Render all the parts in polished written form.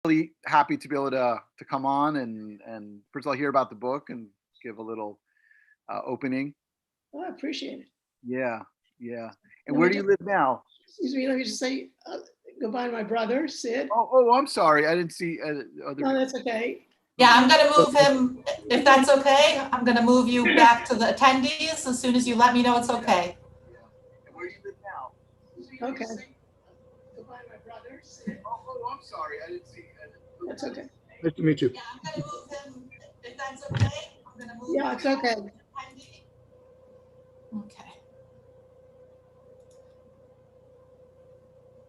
really happy to be able to come on and first of all hear about the book and give a little opening. Oh, I appreciate it. Yeah, yeah. And Let where me do you just, live now? excuse me, let me just say goodbye to my brother, Sid. Oh, I'm sorry. I didn't see other No, people. that's okay. Yeah, I'm gonna move him, if that's okay. I'm gonna move you back to the attendees as soon as you let me know it's okay. Yeah. And where do you live now? Okay. Goodbye to my brother, Sid. I'm sorry. I didn't see. That's okay. Nice to meet you. Yeah, I'm gonna move him, if that's okay. I'm gonna move Yeah, it's you okay. to the attendee. Okay.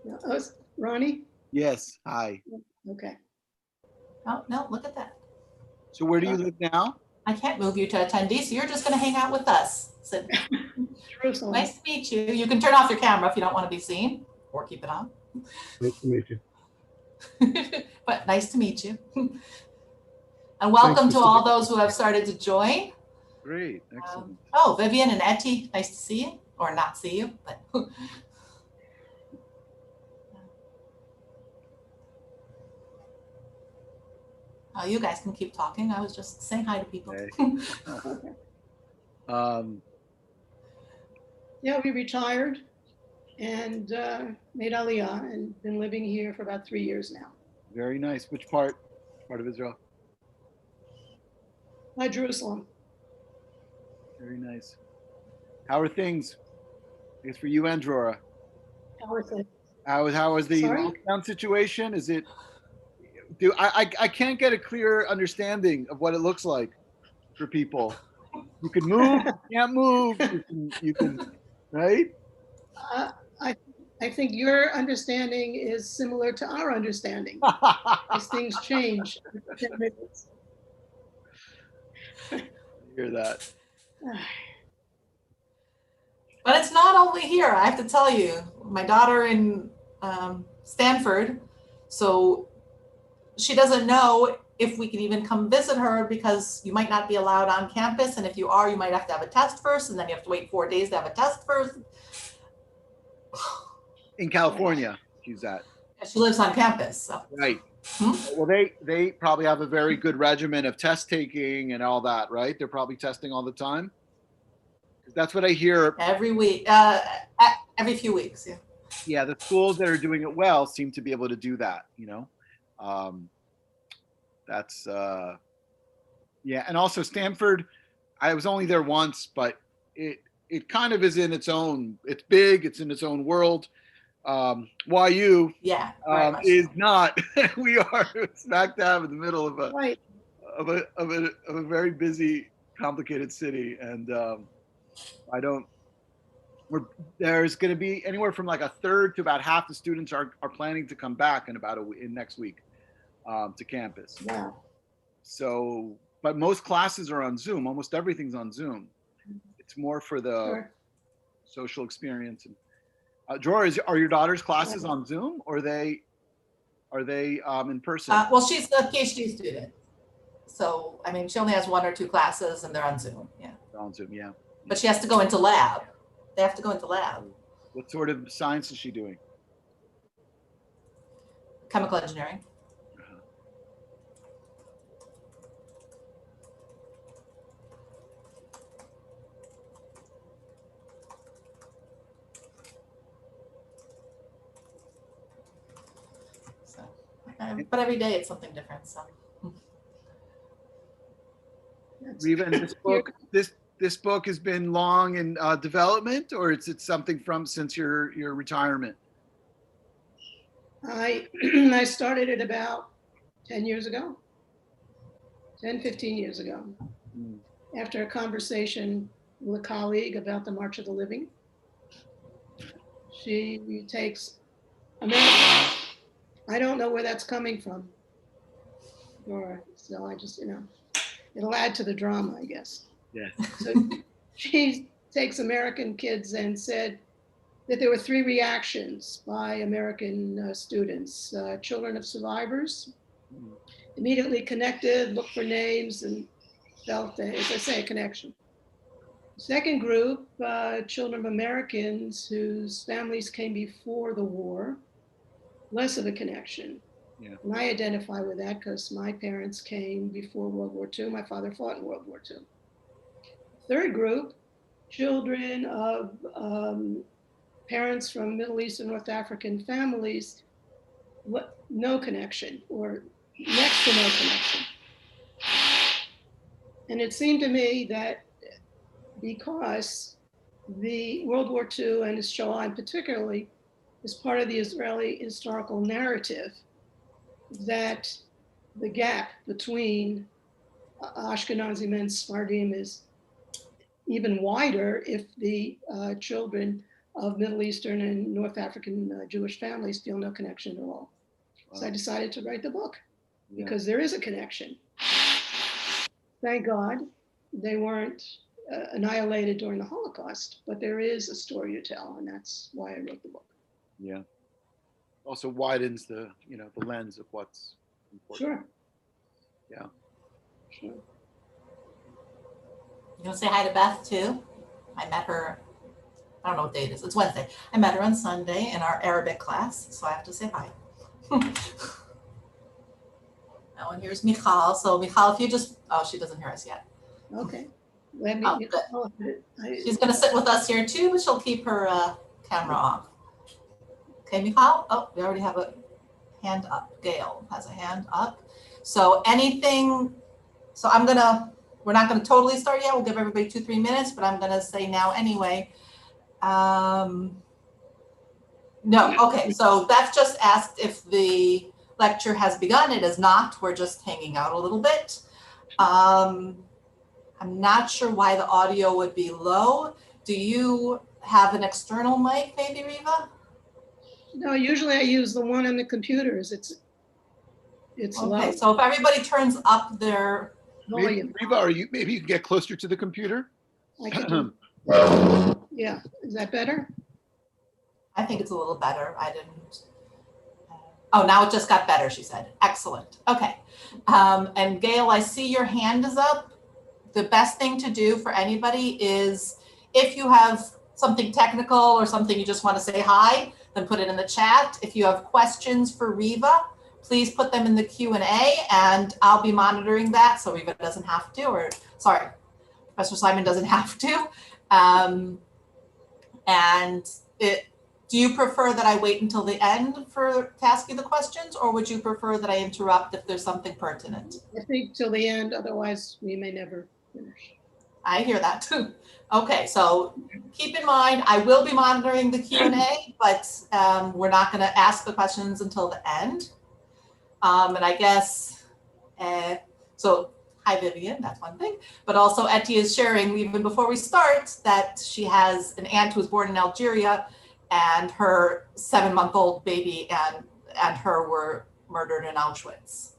Yeah, oh, Ronnie? Yes. Hi. Okay. Oh, no, look at that. So where do you live now? I can't move you to attendee, so you're just gonna hang out with us. So, Jerusalem. nice to meet you. You can turn off your camera if you don't want to be seen, or keep it on. Nice to meet you. But nice to meet you. And welcome Thanks to for all those who have started to join. Great. Excellent. Oh, Vivian and Etty, nice to see you, or not see you, but. Oh, you guys can keep talking. I was just saying hi to people. Okay. Um, Yeah, we retired and made Aliyah and been living here for about 3 years now. Very nice. Which part? Part of Israel? By Jerusalem. Very nice. How are things? I guess for you and Drora. How is it? How is the Sorry? lockdown situation? Is it? I can't get a clear understanding of what it looks like for people. You can move, you can't move. You can, right? Uh, I, I think your understanding is similar to our understanding as things change. Hear that? But it's not only here, I have to tell you. My daughter in Stanford, so she doesn't know if we can even come visit her because you might not be allowed on campus. And if you are, you might have to have a test first, and then you have to wait 4 days to have a test first. In California, she's at. She lives on campus. So. Right. Hmm? Well, they probably have a very good regimen of test taking and all that, right? They're probably testing all the time. That's what I hear. Every week, every few weeks, yeah. Yeah, the schools that are doing it well seem to be able to do that, you know. That's yeah, and also Stanford, I was only there once, but it kind of is in its own, it's big, it's in its own world. YU Yeah, is so. not. We are smack dab in the middle of a Right. of a very busy, complicated city, and I don't. There's going to be anywhere from like a third to about half the students are planning to come back in next week to campus. Wow. So, but most classes are on Zoom. Almost everything's on Zoom. It's more for the Sure. social experience. And Dror, are your daughter's classes on Zoom, or are they in person? Well, she's a PhD student, so I mean, she only has 1 or 2 classes, and they're on Zoom. Yeah. They're on Zoom, yeah. But she has to go into lab. They have to go into lab. What sort of science is she doing? Chemical engineering. So, but every day it's something different. So. Reeva, and this book has been long in development, or is it something from since your retirement? I started it about 10 years ago, 10, 15 years ago, after a conversation with a colleague about the March of the Living. She takes America. I don't know where that's coming from. Or so I just, it'll add to the drama, I guess. Yeah. So she takes American kids and said that there were 3 reactions by American students. Children of survivors immediately connected, looked for names, and felt, as I say, a connection. Second group, children of Americans whose families came before the war, less of a connection. Yeah. And I identify with that because my parents came before World War II. My father fought in World War II. Third group, children of parents from Middle East and North African families, no connection or next to no connection. And it seemed to me that because the World War II and Shoah particularly is part of the Israeli historical narrative, that the gap between Ashkenazi men and Sephardim is even wider if the children of Middle Eastern and North African Jewish families feel no connection at all. Wow. So I decided to write the book because there is a connection. Thank God they weren't annihilated during the Holocaust, but there is a story to tell, and that's why I wrote the book. Yeah. Also widens the the lens of what's important. Sure. Yeah. Sure. You want to say hi to Beth too? I met her, I don't know what day it is. It's Wednesday. I met her on Sunday in our Arabic class, so I have to say hi. Oh, and here's Michal. So Michal, if you just, oh, she doesn't hear us yet. Okay. Let me, she's going to sit with us here too, but she'll keep her camera off. Okay, Michal? Oh, we already have a hand up. Gail has a hand up. So anything, so we're not going to totally start yet. We'll give everybody 2-3 minutes, but I'm going to say now anyway. No, okay, so Beth just asked if the lecture has begun. It is not. We're just hanging out a little bit. I'm not sure why the audio would be low. Do you have an external mic, maybe, Reeva? No, usually I use the one on the computers. It's okay, low. So if everybody turns up their volume. Reeva, maybe you can get closer to the computer? I can do, yeah, is that better? I think it's a little better. I didn't. Oh, now it just got better, she said. Excellent. Okay. And Gail, I see your hand is up. The best thing to do for anybody is if you have something technical or something you just want to say hi, then put it in the chat. If you have questions for Reeva, please put them in the Q&A and I'll be monitoring that so Reeva doesn't have to, or sorry, Professor Simon doesn't have to. Do you prefer that I wait until the end to ask you the questions, or would you prefer that I interrupt if there's something pertinent? I think till the end, otherwise we may never finish. I hear that too. Okay, so keep in mind, I will be monitoring the Q&A, but we're not going to ask the questions until the end. And I guess, so hi Vivian, that's one thing, but also Etty is sharing even before we start that she has an aunt who was born in Algeria and her 7-month-old baby and her were murdered in Auschwitz.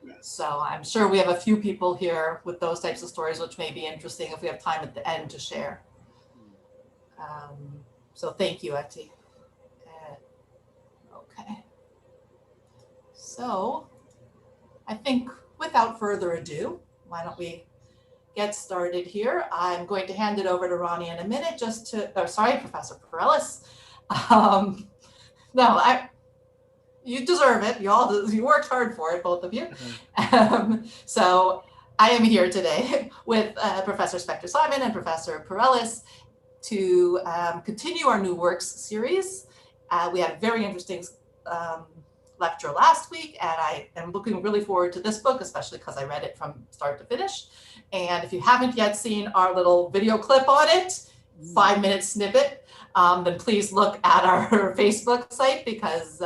Yes. So I'm sure we have a few people here with those types of stories, which may be interesting if we have time at the end to share. So thank you, Etty. Okay. So I think without further ado, why don't we get started here? I'm going to hand it over to Ronnie in a minute Professor Perellis. You deserve it. You worked hard for it, both of you. So I am here today with Professor Spector Simon and Professor Perellis to continue our new works series. We had a very interesting lecture last week, and I am looking really forward to this book, especially because I read it from start to finish. And if you haven't yet seen our little video clip on it, 5-minute snippet, then please look at our Facebook site because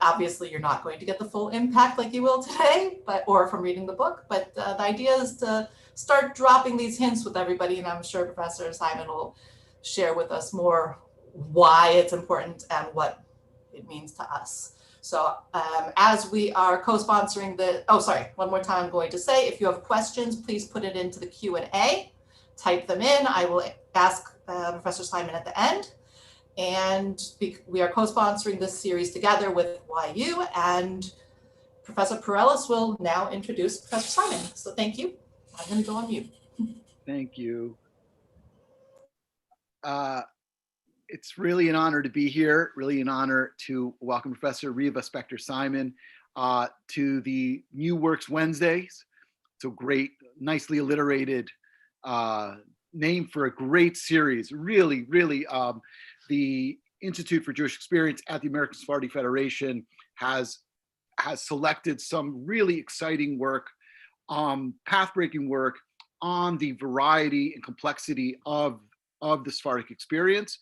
obviously you're not going to get the full impact like you will today, or from reading the book. But the idea is to start dropping these hints with everybody, and I'm sure Professor Simon will share with us more why it's important and what it means to us. So as we are co-sponsoring one more time I'm going to say, if you have questions, please put it into the Q&A, type them in. I will ask Professor Simon at the end. And we are co-sponsoring this series together with YU, and Professor Perellis will now introduce Professor Simon. So thank you. I'm going to go on mute. Thank you. It's really an honor to be here, really an honor to welcome Professor Reeva Spector Simon to the New Works Wednesdays. It's a great, nicely alliterated name for a great series. Really, the Institute for Jewish Experience at the American Sephardi Federation has selected some really exciting work, path-breaking work on the variety and complexity of the Sephardic experience.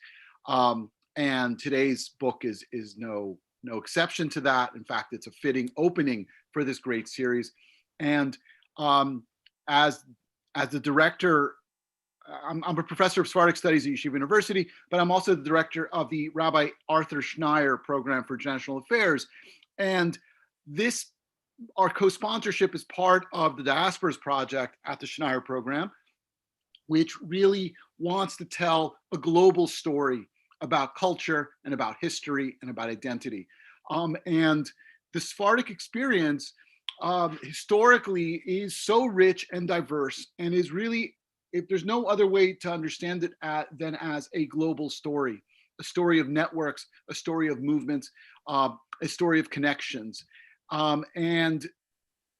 And today's book is no exception to that. In fact, it's a fitting opening for this great series. And as the director, I'm a professor of Sephardic Studies at Yeshiva University, but I'm also the director of the Rabbi Arthur Schneier Program for International Affairs. And our co-sponsorship is part of the Diasporas Project at the Schneier Program, which really wants to tell a global story about culture and about history and about identity. And the Sephardic experience historically is so rich and diverse, and is really, if there's no other way to understand it than as a global story, a story of networks, a story of movements, a story of connections. And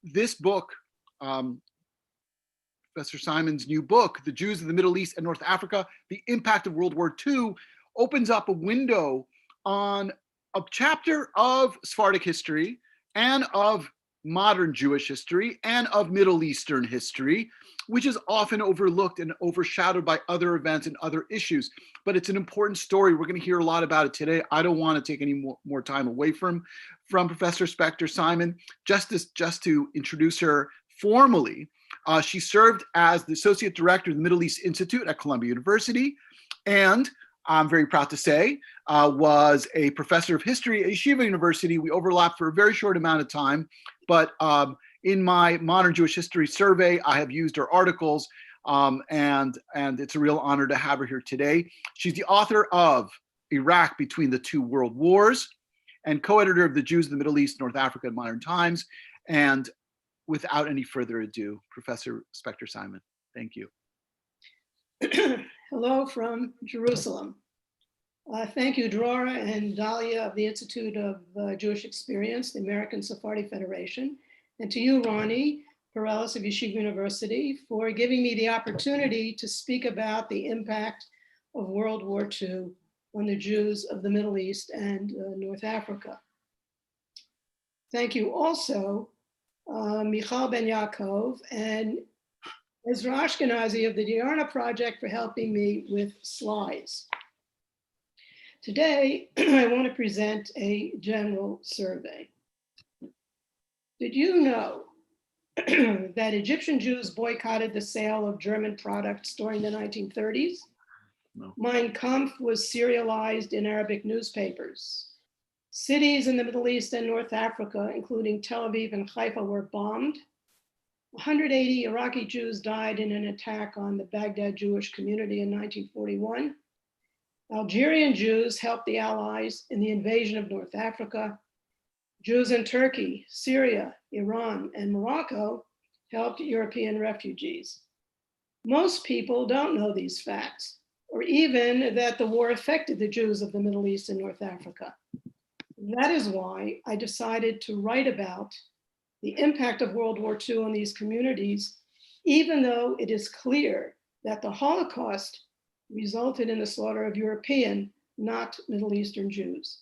this book, Professor Simon's new book, The Jews of the Middle East and North Africa, The Impact of World War II, opens up a window on a chapter of Sephardic history and of modern Jewish history and of Middle Eastern history, which is often overlooked and overshadowed by other events and other issues. But it's an important story. We're going to hear a lot about it today. I don't want to take any more time away from Professor Spector Simon. Just to introduce her formally, she served as the Associate Director of the Middle East Institute at Columbia University, and I'm very proud to say, was a professor of history at Yeshiva University. We overlapped for a very short amount of time, but in my modern Jewish history survey, I have used her articles, and it's a real honor to have her here today. She's the author of Iraq Between the Two World Wars and co-editor of The Jews of the Middle East, North Africa in Modern Times. And without any further ado, Professor Spector Simon, thank you. Hello from Jerusalem. Thank you, Drora and Dahlia of the Institute of Jewish Experience, the American Sephardi Federation, and to you, Ronnie Perales of Yeshiva University, for giving me the opportunity to speak about the impact of World War II on the Jews of the Middle East and North Africa. Thank you also, Michal Ben Yaakov and Ezra Ashkenazi of the Diarna Project for helping me with slides. Today, I want to present a general survey. Did you know that Egyptian Jews boycotted the sale of German products during the 1930s? No. Mein Kampf was serialized in Arabic newspapers. Cities in the Middle East and North Africa, including Tel Aviv and Haifa, were bombed. 180 Iraqi Jews died in an attack on the Baghdad Jewish community in 1941. Algerian Jews helped the Allies in the invasion of North Africa. Jews in Turkey, Syria, Iran, and Morocco helped European refugees. Most people don't know these facts, or even that the war affected the Jews of the Middle East and North Africa. That is why I decided to write about the impact of World War II on these communities, even though it is clear that the Holocaust resulted in the slaughter of European, not Middle Eastern Jews.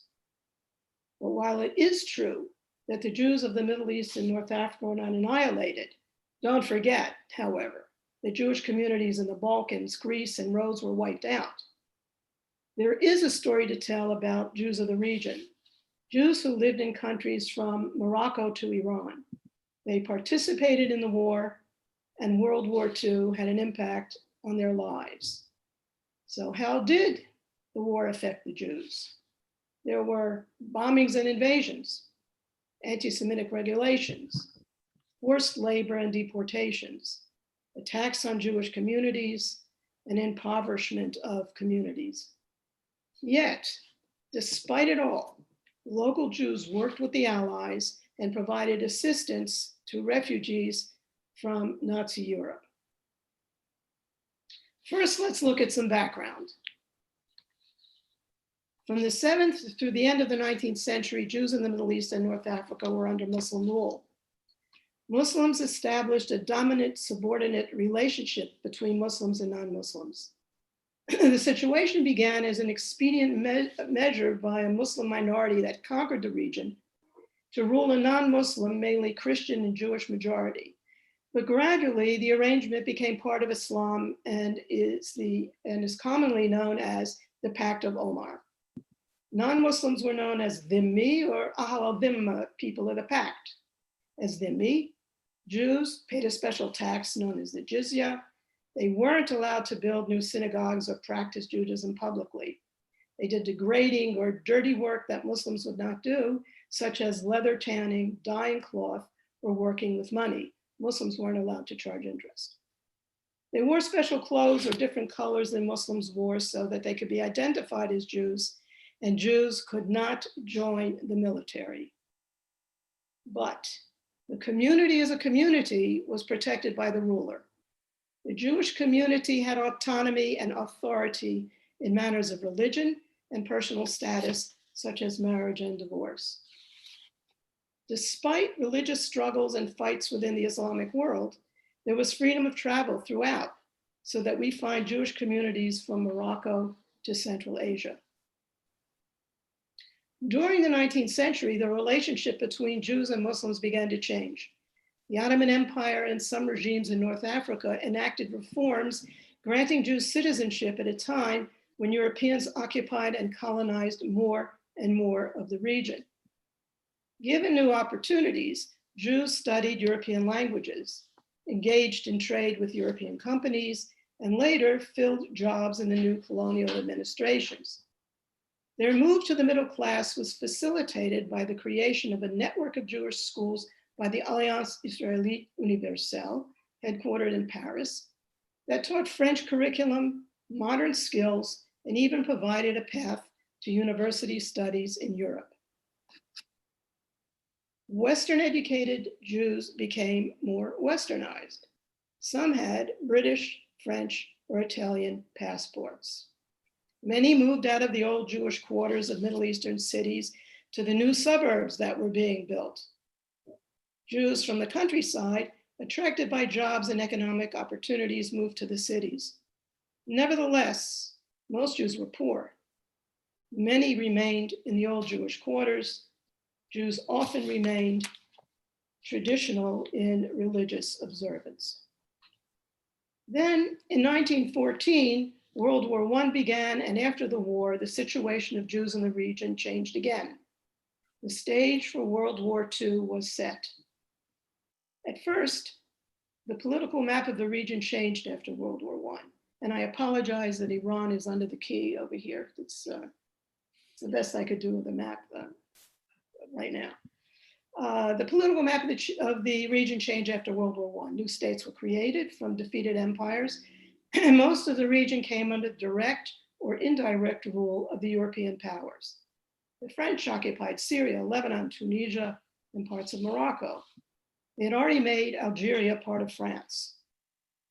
But while it is true that the Jews of the Middle East and North Africa were not annihilated, don't forget, however, that Jewish communities in the Balkans, Greece, and Rhodes were wiped out. There is a story to tell about Jews of the region, Jews who lived in countries from Morocco to Iran. They participated in the war, and World War II had an impact on their lives. So how did the war affect the Jews? There were bombings and invasions, anti-Semitic regulations, forced labor and deportations, attacks on Jewish communities, and impoverishment of communities. Yet, despite it all, local Jews worked with the Allies and provided assistance to refugees from Nazi Europe. First, let's look at some background. From the 7th through the end of the 19th century, Jews in the Middle East and North Africa were under Muslim rule. Muslims established a dominant subordinate relationship between Muslims and non-Muslims. The situation began as an expedient measure by a Muslim minority that conquered the region to rule a non-Muslim, mainly Christian and Jewish majority. But gradually, the arrangement became part of Islam and is commonly known as the Pact of Omar. Non-Muslims were known as Dhimmi or Ahl al-Dhimma, people of the Pact. As Dhimmi, Jews paid a special tax known as the jizya. They weren't allowed to build new synagogues or practice Judaism publicly. They did degrading or dirty work that Muslims would not do, such as leather tanning, dyeing cloth, or working with money. Muslims weren't allowed to charge interest. They wore special clothes or different colors than Muslims wore so that they could be identified as Jews, and Jews could not join the military. But the community as a community was protected by the ruler. The Jewish community had autonomy and authority in matters of religion and personal status, such as marriage and divorce. Despite religious struggles and fights within the Islamic world, there was freedom of travel throughout, so that we find Jewish communities from Morocco to Central Asia. During the 19th century, the relationship between Jews and Muslims began to change. The Ottoman Empire and some regimes in North Africa enacted reforms granting Jews citizenship at a time when Europeans occupied and colonized more and more of the region. Given new opportunities, Jews studied European languages, engaged in trade with European companies, and later filled jobs in the new colonial administrations. Their move to the middle class was facilitated by the creation of a network of Jewish schools by the Alliance Israélite Universelle, headquartered in Paris, that taught French curriculum, modern skills, and even provided a path to university studies in Europe. Western educated Jews became more Westernized. Some had British, French, or Italian passports. Many moved out of the old Jewish quarters of Middle Eastern cities to the new suburbs that were being built. Jews from the countryside, attracted by jobs and economic opportunities, moved to the cities. Nevertheless, most Jews were poor. Many remained in the old Jewish quarters. Jews often remained traditional in religious observance. Then in 1914, World War I began, and after the war, the situation of Jews in the region changed again. The stage for World War II was set. At first, the political map of the region changed after World War I. And I apologize that Iran is under the key over here. It's the best I could do with the map right now. The political map of the region changed after World War I. New states were created from defeated empires, and most of the region came under direct or indirect rule of the European powers. The French occupied Syria, Lebanon, Tunisia, and parts of Morocco. They had already made Algeria part of France.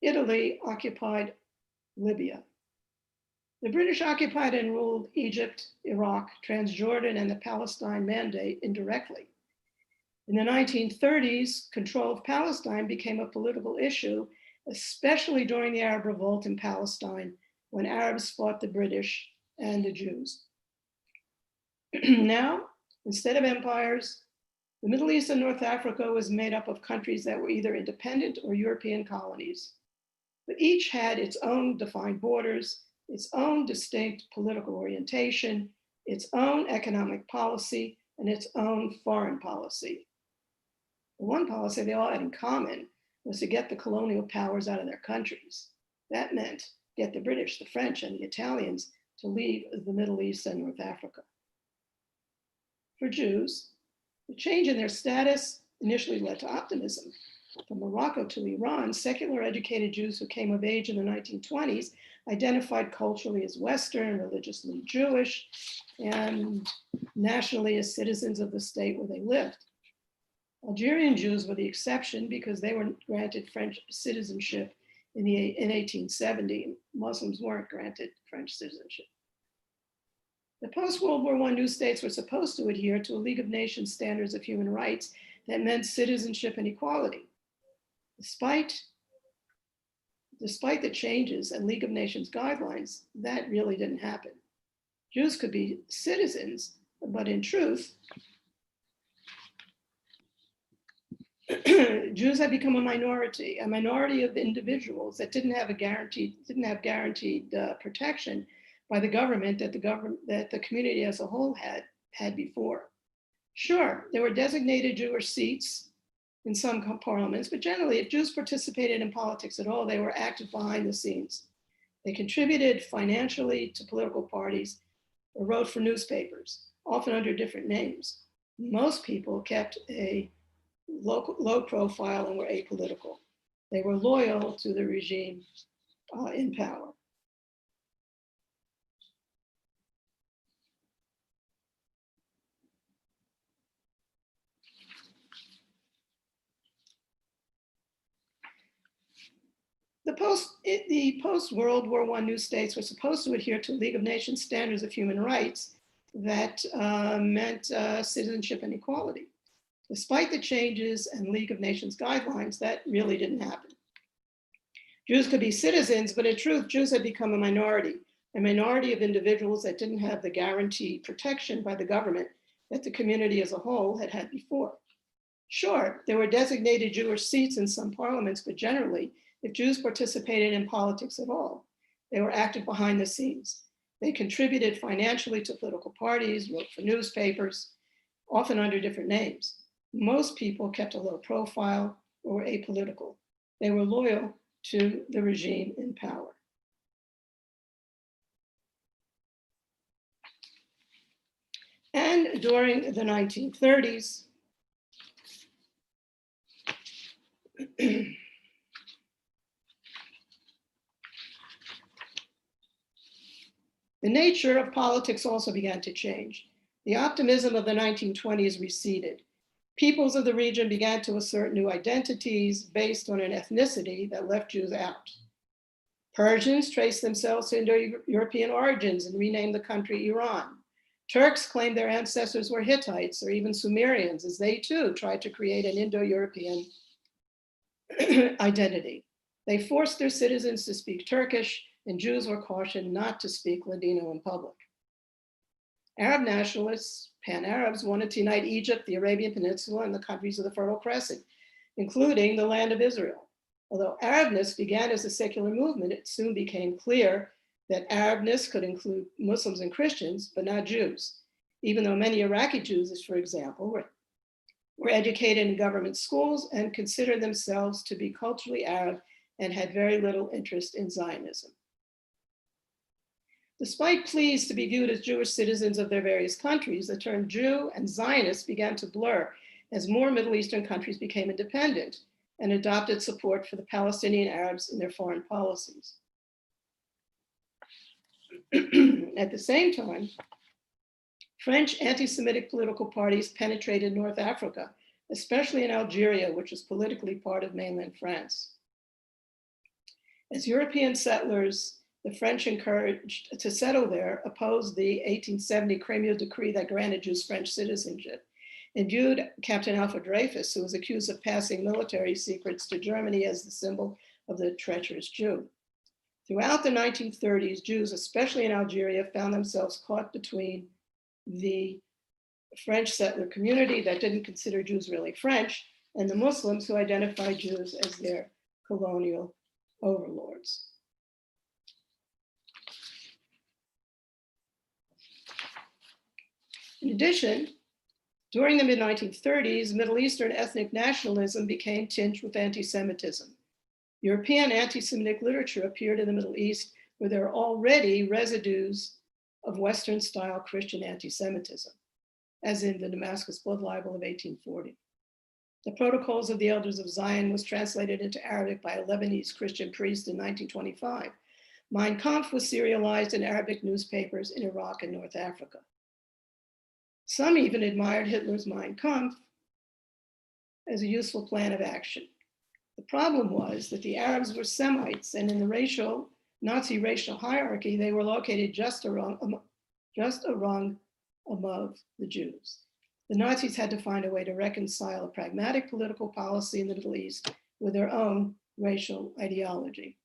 Italy occupied Libya. The British occupied and ruled Egypt, Iraq, Transjordan, and the Palestine Mandate indirectly. In the 1930s, control of Palestine became a political issue, especially during the Arab revolt in Palestine, when Arabs fought the British and the Jews. Now, instead of empires, the Middle East and North Africa was made up of countries that were either independent or European colonies, but each had its own defined borders, its own distinct political orientation, its own economic policy, and its own foreign policy. The one policy they all had in common was to get the colonial powers out of their countries. That meant get the British, the French, and the Italians to leave the Middle East and North Africa. For Jews, the change in their status initially led to optimism. From Morocco to Iran, secular educated Jews who came of age in the 1920s identified culturally as Western, religiously Jewish, and nationally as citizens of the state where they lived. Algerian Jews were the exception because they were granted French citizenship in 1870. Muslims weren't granted French citizenship. The post-World War I new states were supposed to adhere to a League of Nations standards of human rights that meant citizenship and equality. Despite the changes and League of Nations guidelines, that really didn't happen. Jews could be citizens, but in truth, Jews had become a minority of individuals that didn't have guaranteed protection by the government that the community as a whole had before. Sure, there were designated Jewish seats in some parliaments, but generally, if Jews participated in politics at all, they were active behind the scenes. They contributed financially to political parties or wrote for newspapers, often under different names. Most people kept a low profile and were apolitical. They were loyal to the regime in power. The post-World War I new states were supposed to adhere to League of Nations standards of human rights that meant citizenship and equality. Despite the changes and League of Nations guidelines, that really didn't happen. Jews could be citizens, but in truth, Jews had become a minority of individuals that didn't have the guaranteed protection by the government that the community as a whole had before. Sure, there were designated Jewish seats in some parliaments, but generally, if Jews participated in politics at all, they were active behind the scenes. They contributed financially to political parties, wrote for newspapers, often under different names. Most people kept a low profile or were apolitical. They were loyal to the regime in power. And during the 1930s, the nature of politics also began to change. The optimism of the 1920s receded. Peoples of the region began to assert new identities based on an ethnicity that left Jews out. Persians traced themselves to Indo-European origins and renamed the country Iran. Turks claimed their ancestors were Hittites or even Sumerians, as they too tried to create an Indo-European identity. They forced their citizens to speak Turkish, and Jews were cautioned not to speak Ladino in public. Arab nationalists, Pan-Arabs, wanted to unite Egypt, the Arabian Peninsula, and the countries of the Fertile Crescent, including the land of Israel. Although Arabness began as a secular movement, it soon became clear that Arabness could include Muslims and Christians, but not Jews, even though many Iraqi Jews, for example, were educated in government schools and considered themselves to be culturally Arab and had very little interest in Zionism. Despite pleas to be viewed as Jewish citizens of their various countries, the term Jew and Zionist began to blur as more Middle Eastern countries became independent and adopted support for the Palestinian Arabs in their foreign policies. At the same time, French anti-Semitic political parties penetrated North Africa, especially in Algeria, which was politically part of mainland France. As European settlers, the French encouraged to settle there, opposed the 1870 Crémieux Decree that granted Jews French citizenship, and viewed Captain Alfred Dreyfus, who was accused of passing military secrets to Germany, as the symbol of the treacherous Jew. Throughout the 1930s, Jews, especially in Algeria, found themselves caught between the French settler community that didn't consider Jews really French, and the Muslims who identified Jews as their colonial overlords. In addition, during the mid-1930s, Middle Eastern ethnic nationalism became tinged with anti-Semitism. European anti-Semitic literature appeared in the Middle East where there are already residues of Western-style Christian anti-Semitism, as in the Damascus Blood Libel of 1840. The Protocols of the Elders of Zion was translated into Arabic by a Lebanese Christian priest in 1925. Mein Kampf was serialized in Arabic newspapers in Iraq and North Africa. Some even admired Hitler's Mein Kampf as a useful plan of action. The problem was that the Arabs were Semites, and in the Nazi racial hierarchy, they were located just just a rung above the Jews. The Nazis had to find a way to reconcile a pragmatic political policy in the Middle East with their own racial ideology.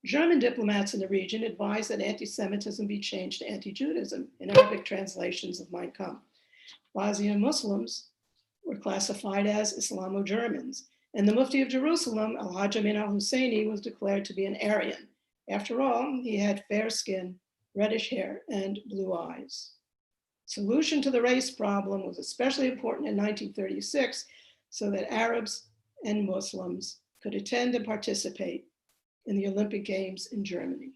German diplomats in the region advised that anti-Semitism be changed to anti-Judaism in Arabic translations of Mein Kampf. Bosnian Muslims were classified as Islamo-Germans, and the Mufti of Jerusalem, Al-Hajj Amin al-Husseini, was declared to be an Aryan. After all, he had fair skin, reddish hair, and blue eyes. Solution to the race problem was especially important in 1936, so that Arabs and Muslims could attend and participate in the Olympic Games in Germany.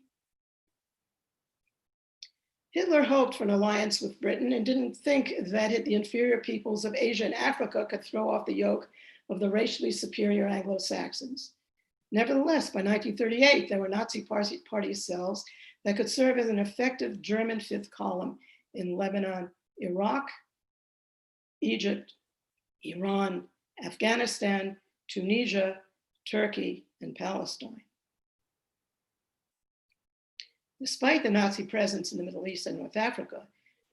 Hitler hoped for an alliance with Britain and didn't think that the inferior peoples of Asia and Africa could throw off the yoke of the racially superior Anglo-Saxons. Nevertheless, by 1938, there were Nazi party cells that could serve as an effective German fifth column in Lebanon, Iraq, Egypt, Iran, Afghanistan, Tunisia, Turkey, and Palestine. Despite the Nazi presence in the Middle East and North Africa,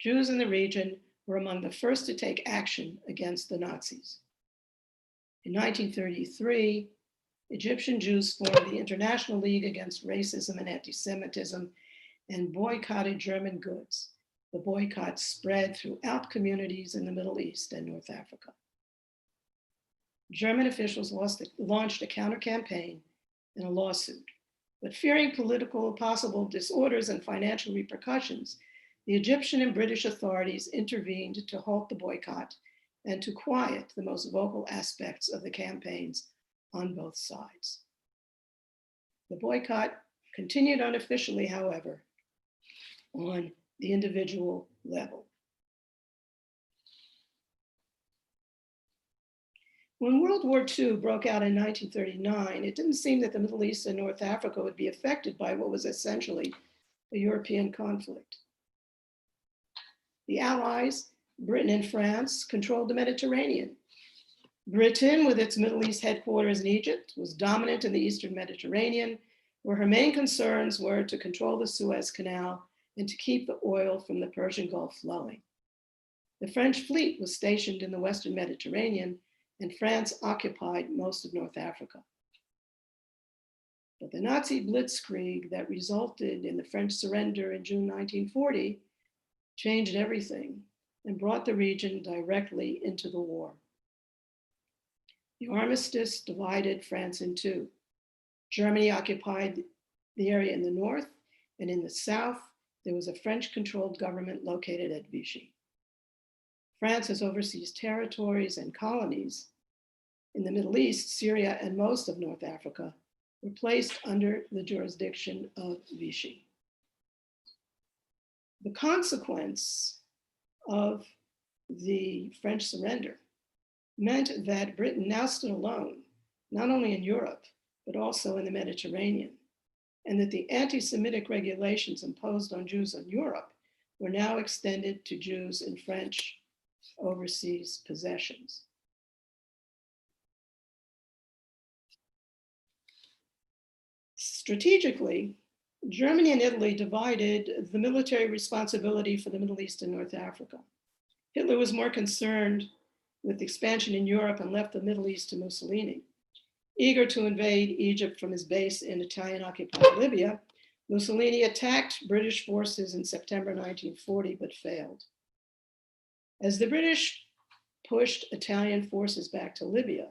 Jews in the region were among the first to take action against the Nazis. In 1933, Egyptian Jews formed the International League Against Racism and Anti-Semitism and boycotted German goods. The boycott spread throughout communities in the Middle East and North Africa. German officials launched a counter-campaign and a lawsuit. But fearing possible disorders and financial repercussions, the Egyptian and British authorities intervened to halt the boycott and to quiet the most vocal aspects of the campaigns on both sides. The boycott continued unofficially, however, on the individual level. When World War II broke out in 1939, it didn't seem that the Middle East and North Africa would be affected by what was essentially a European conflict. The Allies, Britain and France, controlled the Mediterranean. Britain, with its Middle East headquarters in Egypt, was dominant in the Eastern Mediterranean, where her main concerns were to control the Suez Canal and to keep the oil from the Persian Gulf flowing. The French fleet was stationed in the Western Mediterranean, and France occupied most of North Africa. But the Nazi blitzkrieg that resulted in the French surrender in June 1940 changed everything and brought the region directly into the war. The armistice divided France in two. Germany occupied the area in the north, and in the south, there was a French-controlled government located at Vichy. France has overseas territories and colonies in the Middle East, Syria, and most of North Africa were placed under the jurisdiction of Vichy. The consequence of the French surrender meant that Britain now stood alone, not only in Europe, but also in the Mediterranean, and that the anti-Semitic regulations imposed on Jews in Europe were now extended to Jews in French overseas possessions. Strategically, Germany and Italy divided the military responsibility for the Middle East and North Africa. Hitler was more concerned with expansion in Europe and left the Middle East to Mussolini. Eager to invade Egypt from his base in Italian-occupied Libya, Mussolini attacked British forces in September 1940, but failed. As the British pushed Italian forces back to Libya,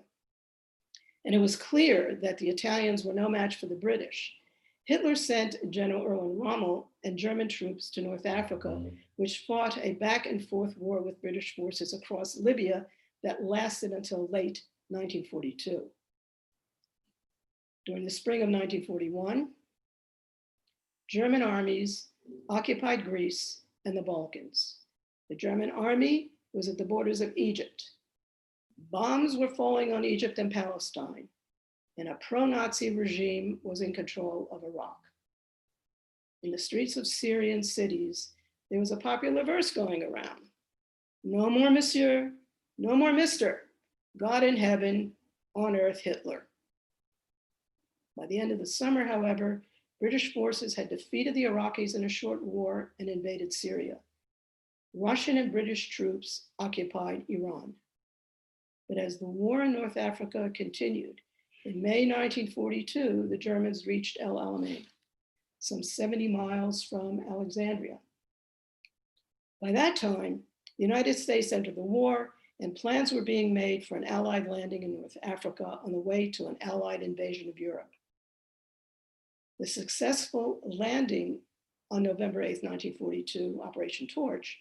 and it was clear that the Italians were no match for the British, Hitler sent General Erwin Rommel and German troops to North Africa, which fought a back and forth war with British forces across Libya that lasted until late 1942. During the spring of 1941, German armies occupied Greece and the Balkans. The German army was at the borders of Egypt. Bombs were falling on Egypt and Palestine, and a pro-Nazi regime was in control of Iraq. In the streets of Syrian cities, there was a popular verse going around. No more monsieur, no more mister. God in heaven, unearth Hitler. By the end of the summer, however, British forces had defeated the Iraqis in a short war and invaded Syria. Russian and British troops occupied Iran. But as the war in North Africa continued, in May 1942, the Germans reached El Alamein, some 70 miles from Alexandria. By that time, the United States entered the war, and plans were being made for an Allied landing in North Africa on the way to an Allied invasion of Europe. The successful landing on November 8, 1942, Operation Torch,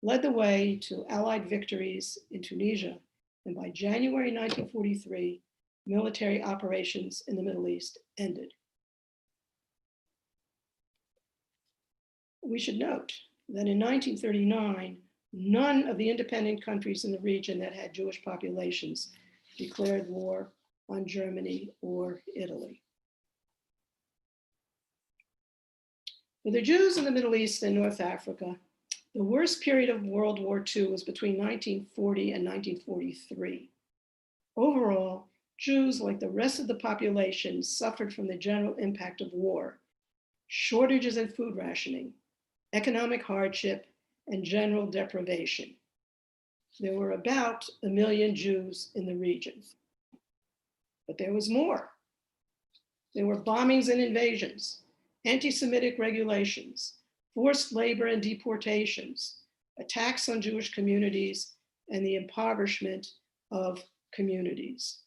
led the way to Allied victories in Tunisia, and by January 1943, military operations in the Middle East ended. We should note that in 1939, none of the independent countries in the region that had Jewish populations declared war on Germany or Italy. For the Jews in the Middle East and North Africa, the worst period of World War II was between 1940 and 1943. Overall, Jews, like the rest of the population, suffered from the general impact of war, shortages in food rationing, economic hardship, and general deprivation. There were about 1 million Jews in the region. But there was more. There were bombings and invasions, anti-Semitic regulations, forced labor and deportations, attacks on Jewish communities, and the impoverishment of communities.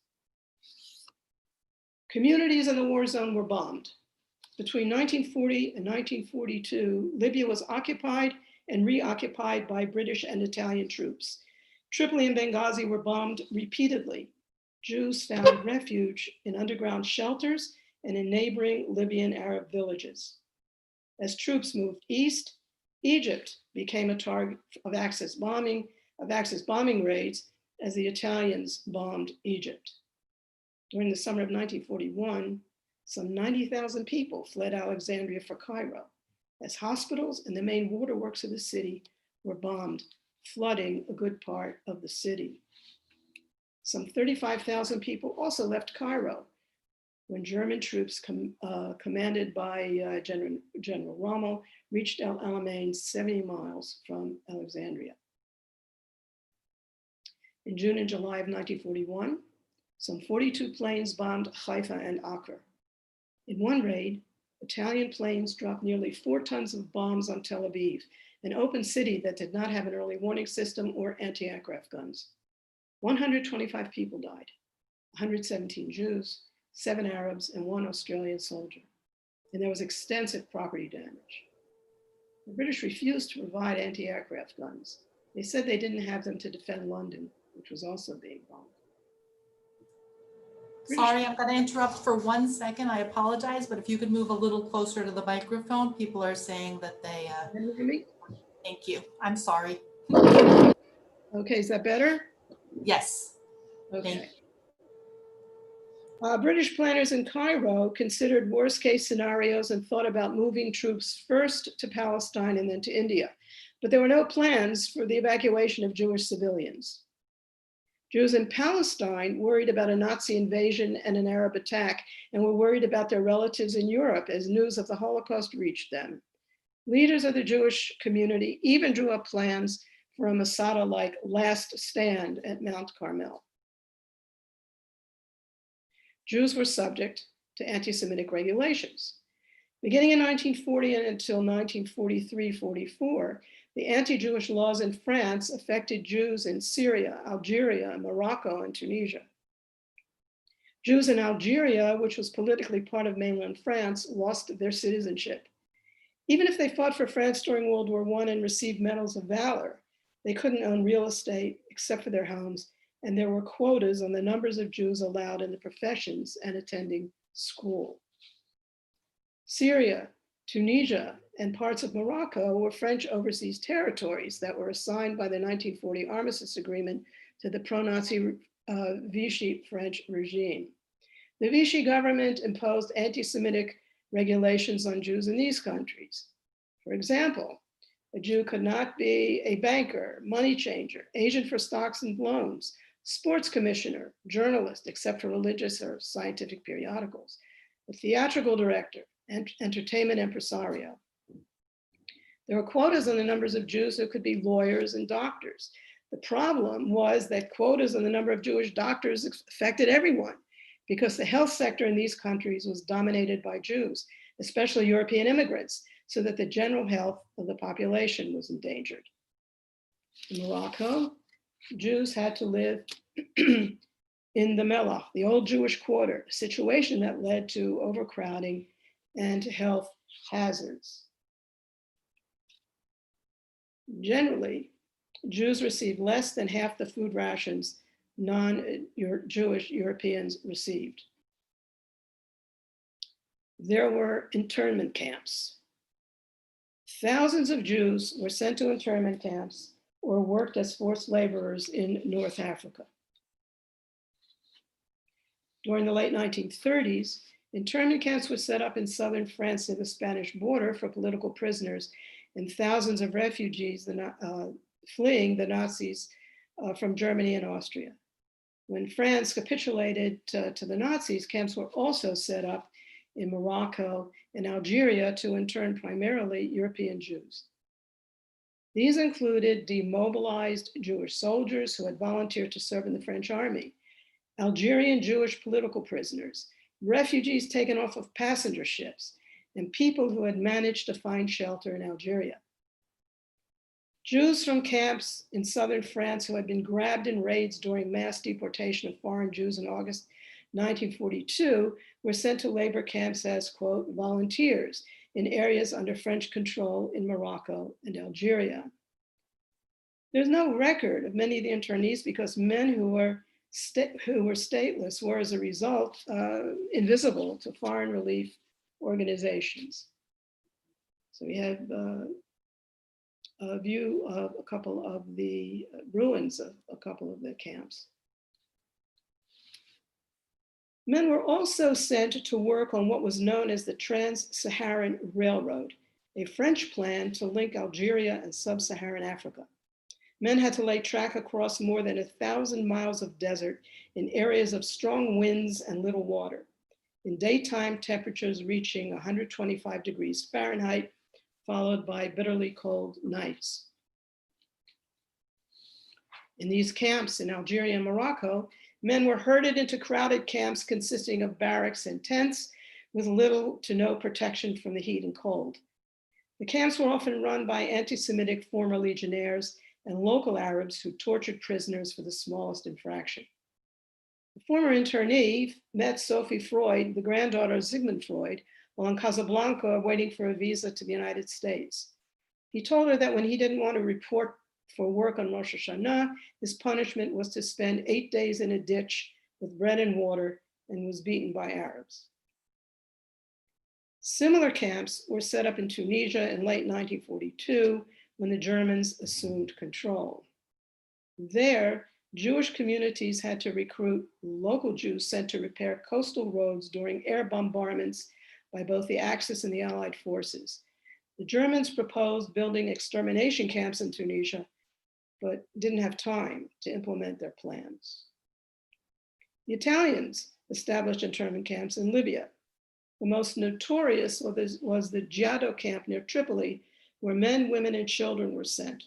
Communities in the war zone were bombed. Between 1940 and 1942, Libya was occupied and reoccupied by British and Italian troops. Tripoli and Benghazi were bombed repeatedly. Jews found refuge in underground shelters and in neighboring Libyan Arab villages. As troops moved east, Egypt became a target of Axis bombing raids as the Italians bombed Egypt. During the summer of 1941, some 90,000 people fled Alexandria for Cairo, as hospitals and the main waterworks of the city were bombed, flooding a good part of the city. Some 35,000 people also left Cairo when German troops commanded by General Rommel reached El Alamein, 70 miles from Alexandria. In June and July of 1941, some 42 planes bombed Haifa and Acre. In one raid, Italian planes dropped nearly 4 tons of bombs on Tel Aviv, an open city that did not have an early warning system or anti-aircraft guns. 125 people died, 117 Jews, 7 Arabs, and 1 Australian soldier. And there was extensive property damage. The British refused to provide anti-aircraft guns. They said they didn't have them to defend London, which was also being bombed. Sorry, I'm going to interrupt for 1 second. I apologize, but if you could move a little closer to the microphone, people are saying that they. Can you hear me? Thank you. I'm sorry. Okay, is that better? Yes. Okay. British planners in Cairo considered worst case scenarios and thought about moving troops first to Palestine and then to India. But there were no plans for the evacuation of Jewish civilians. Jews in Palestine worried about a Nazi invasion and an Arab attack, and were worried about their relatives in Europe as news of the Holocaust reached them. Leaders of the Jewish community even drew up plans for a Masada-like last stand at Mount Carmel. Jews were subject to anti-Semitic regulations. Beginning in 1940 and until 1943-44, the anti-Jewish laws in France affected Jews in Syria, Algeria, Morocco, and Tunisia. Jews in Algeria, which was politically part of mainland France, lost their citizenship. Even if they fought for France during World War I and received medals of valor, they couldn't own real estate except for their homes, and there were quotas on the numbers of Jews allowed in the professions and attending school. Syria, Tunisia, and parts of Morocco were French overseas territories that were assigned by the 1940 Armistice Agreement to the pro-Nazi Vichy French regime. The Vichy government imposed anti-Semitic regulations on Jews in these countries. For example, a Jew could not be a banker, money changer, agent for stocks and loans, sports commissioner, journalist, except for religious or scientific periodicals, a theatrical director, and entertainment impresario. There were quotas on the numbers of Jews who could be lawyers and doctors. The problem was that quotas on the number of Jewish doctors affected everyone because the health sector in these countries was dominated by Jews, especially European immigrants, so that the general health of the population was endangered. In Morocco, Jews had to live in the Mellah, the old Jewish quarter, a situation that led to overcrowding and health hazards. Generally, Jews received less than half the food rations non-Jewish Europeans received. There were internment camps. Thousands of Jews were sent to internment camps or worked as forced laborers in North Africa. During the late 1930s, internment camps were set up in southern France near the Spanish border for political prisoners and thousands of refugees fleeing the Nazis from Germany and Austria. When France capitulated to the Nazis, camps were also set up in Morocco and Algeria to intern primarily European Jews. These included demobilized Jewish soldiers who had volunteered to serve in the French army, Algerian Jewish political prisoners, refugees taken off of passenger ships, and people who had managed to find shelter in Algeria. Jews from camps in southern France who had been grabbed in raids during mass deportation of foreign Jews in August 1942 were sent to labor camps as, quote, volunteers in areas under French control in Morocco and Algeria. There's no record of many of the internees because men who were stateless were, as a result, invisible to foreign relief organizations. So we have a view of a couple of the ruins of a couple of the camps. Men were also sent to work on what was known as the Trans-Saharan Railroad, a French plan to link Algeria and sub-Saharan Africa. Men had to lay track across more than 1,000 miles of desert in areas of strong winds and little water, in daytime temperatures reaching 125 degrees Fahrenheit, followed by bitterly cold nights. In these camps in Algeria and Morocco, men were herded into crowded camps consisting of barracks and tents with little to no protection from the heat and cold. The camps were often run by anti-Semitic former legionnaires and local Arabs who tortured prisoners for the smallest infraction. The former internee met Sophie Freud, the granddaughter of Sigmund Freud, while in Casablanca waiting for a visa to the United States. He told her that when he didn't want to report for work on Rosh Hashanah, his punishment was to spend 8 days in a ditch with bread and water and was beaten by Arabs. Similar camps were set up in Tunisia in late 1942 when the Germans assumed control. There, Jewish communities had to recruit local Jews sent to repair coastal roads during air bombardments by both the Axis and the Allied forces. The Germans proposed building extermination camps in Tunisia, but didn't have time to implement their plans. The Italians established internment camps in Libya. The most notorious was the Giado camp near Tripoli, where men, women, and children were sent.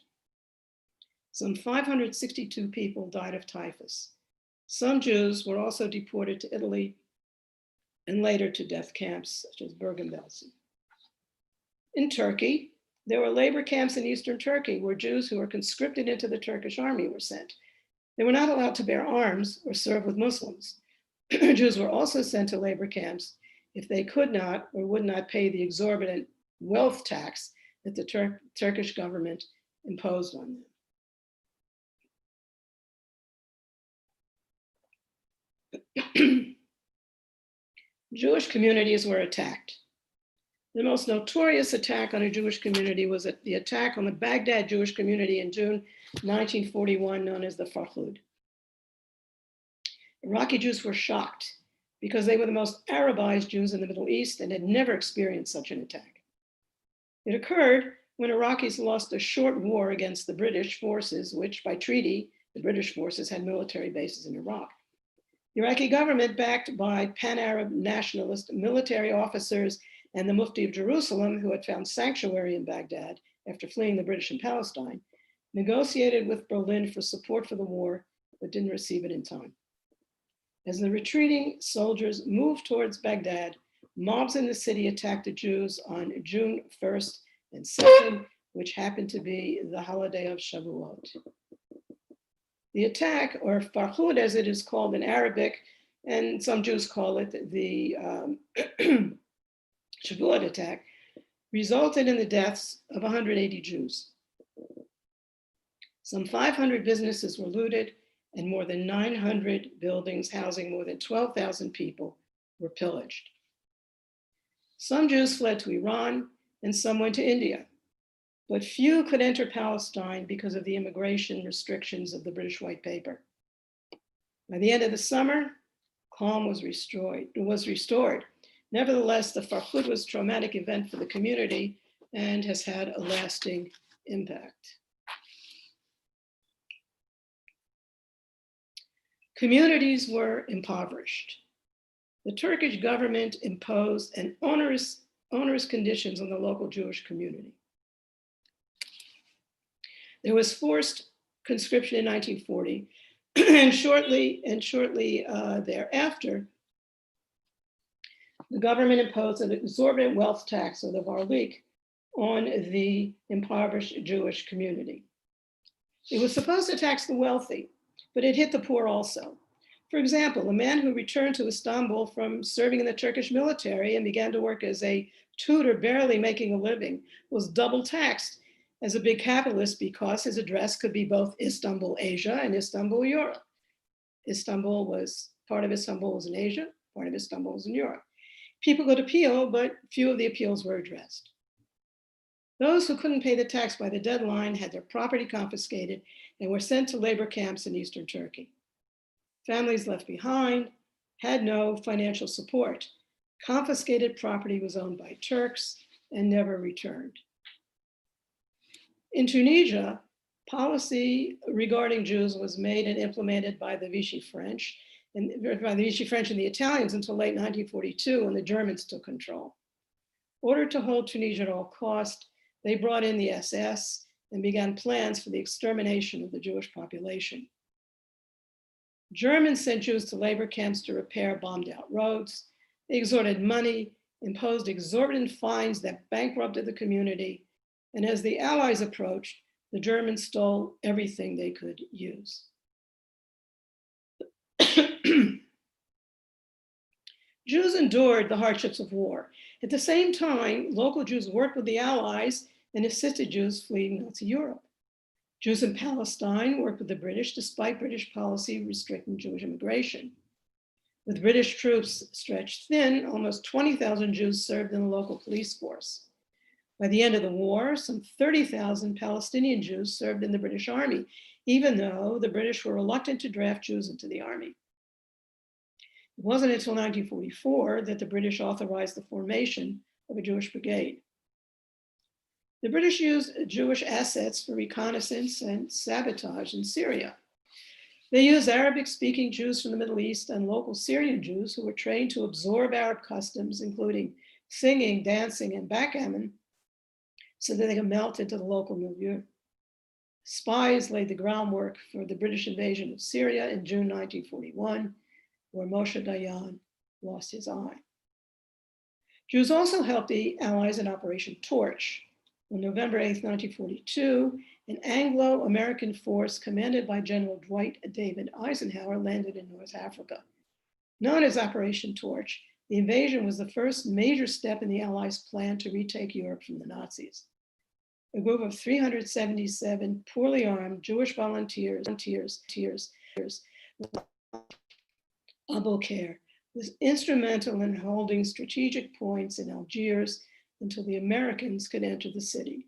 Some 562 people died of typhus. Some Jews were also deported to Italy and later to death camps such as Bergen-Belsen. In Turkey, there were labor camps in Eastern Turkey where Jews who were conscripted into the Turkish army were sent. They were not allowed to bear arms or serve with Muslims. Jews were also sent to labor camps if they could not or would not pay the exorbitant wealth tax that the Turkish government imposed on them. Jewish communities were attacked. The most notorious attack on a Jewish community was the attack on the Baghdad Jewish community in June 1941, known as the Farhud. Iraqi Jews were shocked because they were the most Arabized Jews in the Middle East and had never experienced such an attack. It occurred when Iraqis lost a short war against the British forces, which by treaty the British forces had military bases in Iraq. The Iraqi government, backed by pan-Arab nationalist military officers and the Mufti of Jerusalem, who had found sanctuary in Baghdad after fleeing the British in Palestine, negotiated with Berlin for support for the war, but didn't receive it in time. As the retreating soldiers moved towards Baghdad, mobs in the city attacked the Jews on June 1st and 2nd, which happened to be the holiday of Shavuot. The attack, or Farhud as it is called in Arabic, and some Jews call it the Shavuot attack, resulted in the deaths of 180 Jews. Some 500 businesses were looted, and more than 900 buildings housing more than 12,000 people were pillaged. Some Jews fled to Iran, and some went to India, but few could enter Palestine because of the immigration restrictions of the British White Paper. By the end of the summer, calm was restored. Nevertheless, the Farhud was a traumatic event for the community and has had a lasting impact. Communities were impoverished. The Turkish government imposed an onerous conditions on the local Jewish community. There was forced conscription in 1940, and shortly thereafter, the government imposed an exorbitant wealth tax, or the varlik, on the impoverished Jewish community. It was supposed to tax the wealthy, but it hit the poor also. For example, a man who returned to Istanbul from serving in the Turkish military and began to work as a tutor, barely making a living, was double taxed as a big capitalist because his address could be both Istanbul, Asia, and Istanbul, Europe. Part of Istanbul was in Asia, part of Istanbul was in Europe. People could appeal, but few of the appeals were addressed. Those who couldn't pay the tax by the deadline had their property confiscated and were sent to labor camps in Eastern Turkey. Families left behind had no financial support. Confiscated property was owned by Turks and never returned. In Tunisia, policy regarding Jews was made and implemented by the Vichy French and the Italians until late 1942 when the Germans took control. Ordered to hold Tunisia at all cost, they brought in the SS and began plans for the extermination of the Jewish population. Germans sent Jews to labor camps to repair bombed out roads. They extorted money, imposed exorbitant fines that bankrupted the community. And as the Allies approached, the Germans stole everything they could use. Jews endured the hardships of war. At the same time, local Jews worked with the Allies and assisted Jews fleeing Nazi Europe. Jews in Palestine worked with the British despite British policy restricting Jewish immigration. With British troops stretched thin, almost 20,000 Jews served in the local police force. By the end of the war, some 30,000 Palestinian Jews served in the British Army, even though the British were reluctant to draft Jews into the army. It wasn't until 1944 that the British authorized the formation of a Jewish brigade. The British used Jewish assets for reconnaissance and sabotage in Syria. They used Arabic-speaking Jews from the Middle East and local Syrian Jews who were trained to absorb Arab customs, including singing, dancing, and backgammon, so that they could melt into the local milieu. Spies laid the groundwork for the British invasion of Syria in June 1941, where Moshe Dayan lost his eye. Jews also helped the Allies in Operation Torch. On November 8, 1942, an Anglo-American force commanded by General Dwight David Eisenhower landed in North Africa. Known as Operation Torch, the invasion was the first major step in the Allies' plan to retake Europe from the Nazis. A group of 377 poorly armed Jewish volunteers, Abu Khair, was instrumental in holding strategic points in Algiers until the Americans could enter the city.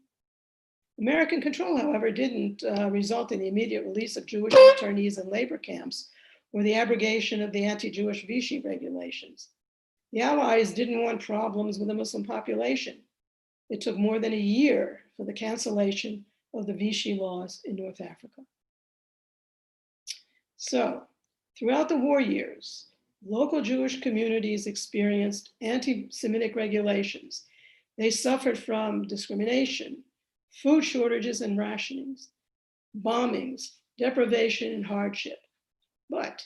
American control, however, didn't result in the immediate release of Jewish internees in labor camps or the abrogation of the anti-Jewish Vichy regulations. The Allies didn't want problems with the Muslim population. It took more than a year for the cancellation of the Vichy laws in North Africa. So, throughout the war years, local Jewish communities experienced anti-Semitic regulations. They suffered from discrimination, food shortages and rationings, bombings, deprivation, and hardship. But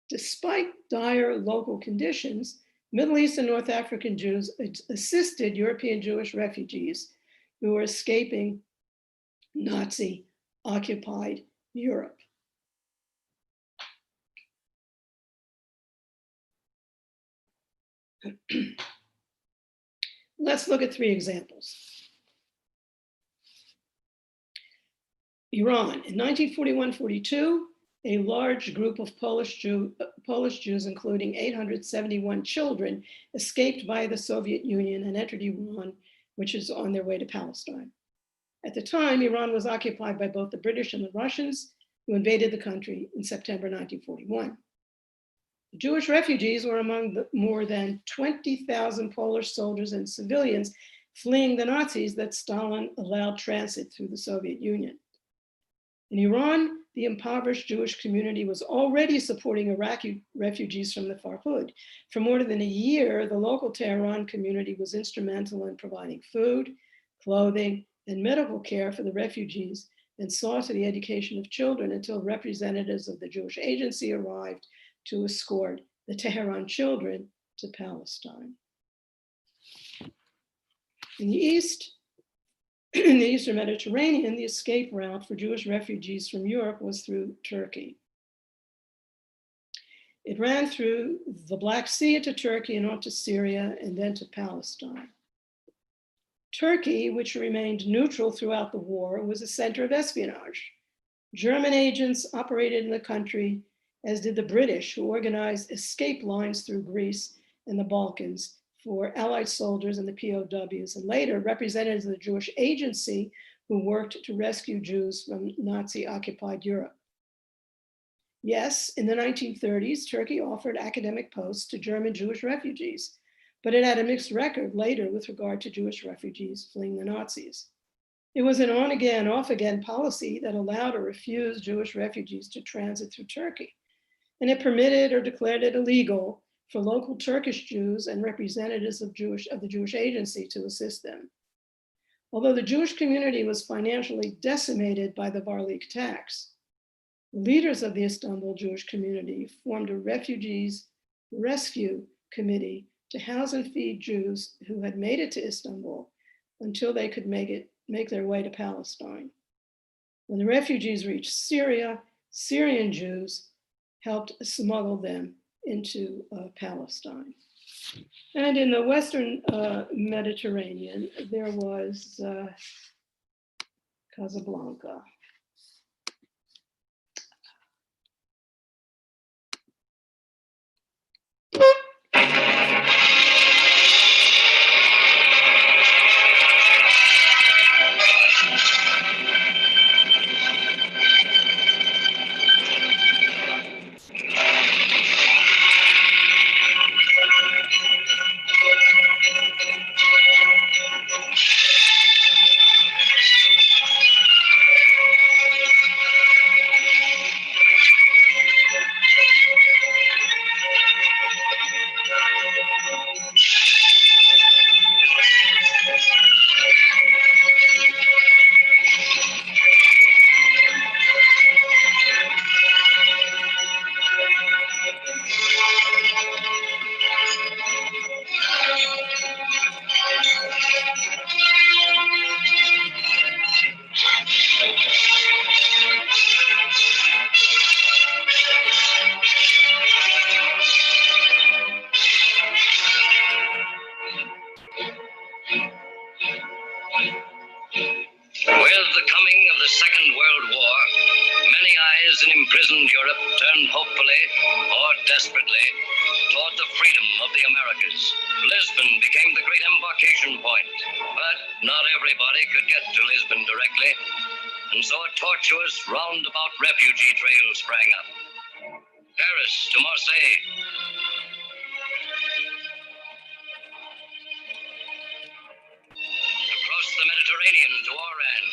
despite dire local conditions, Middle East and North African Jews assisted European Jewish refugees who were escaping Nazi-occupied Europe. Let's look at 3 examples. Iran. In 1941-42, a large group of Polish Jews, including 871 children, escaped via the Soviet Union and entered Iran, which is on their way to Palestine. At the time, Iran was occupied by both the British and the Russians, who invaded the country in September 1941. The Jewish refugees were among the more than 20,000 Polish soldiers and civilians fleeing the Nazis that Stalin allowed transit through the Soviet Union. In Iran, the impoverished Jewish community was already supporting Iraqi refugees from the Farhud. For more than a year, the local Tehran community was instrumental in providing food, clothing, and medical care for the refugees and saw to the education of children until representatives of the Jewish Agency arrived to escort the Tehran children to Palestine. In the East, in the Eastern Mediterranean, the escape route for Jewish refugees from Europe was through Turkey. It ran through the Black Sea to Turkey and on to Syria and then to Palestine. Turkey, which remained neutral throughout the war, was a center of espionage. German agents operated in the country, as did the British, who organized escape lines through Greece and the Balkans for Allied soldiers and the POWs, and later representatives of the Jewish Agency who worked to rescue Jews from Nazi-occupied Europe. Yes, in the 1930s, Turkey offered academic posts to German Jewish refugees, but it had a mixed record later with regard to Jewish refugees fleeing the Nazis. It was an on-again, off-again policy that allowed or refused Jewish refugees to transit through Turkey, and it permitted or declared it illegal for local Turkish Jews and representatives of the Jewish Agency to assist them. Although the Jewish community was financially decimated by the Varlik tax, leaders of the Istanbul Jewish community formed a refugees rescue committee to house and feed Jews who had made it to Istanbul until they could make their way to Palestine. When the refugees reached Syria, Syrian Jews helped smuggle them into Palestine. And in the Western Mediterranean, there was Casablanca. imprisoned Europe turned hopefully or desperately toward the freedom of the Americas. Lisbon became the great embarkation point, but not everybody could get to Lisbon directly, and so a tortuous roundabout refugee trail sprang up. Paris to Marseille, across the Mediterranean to Oran,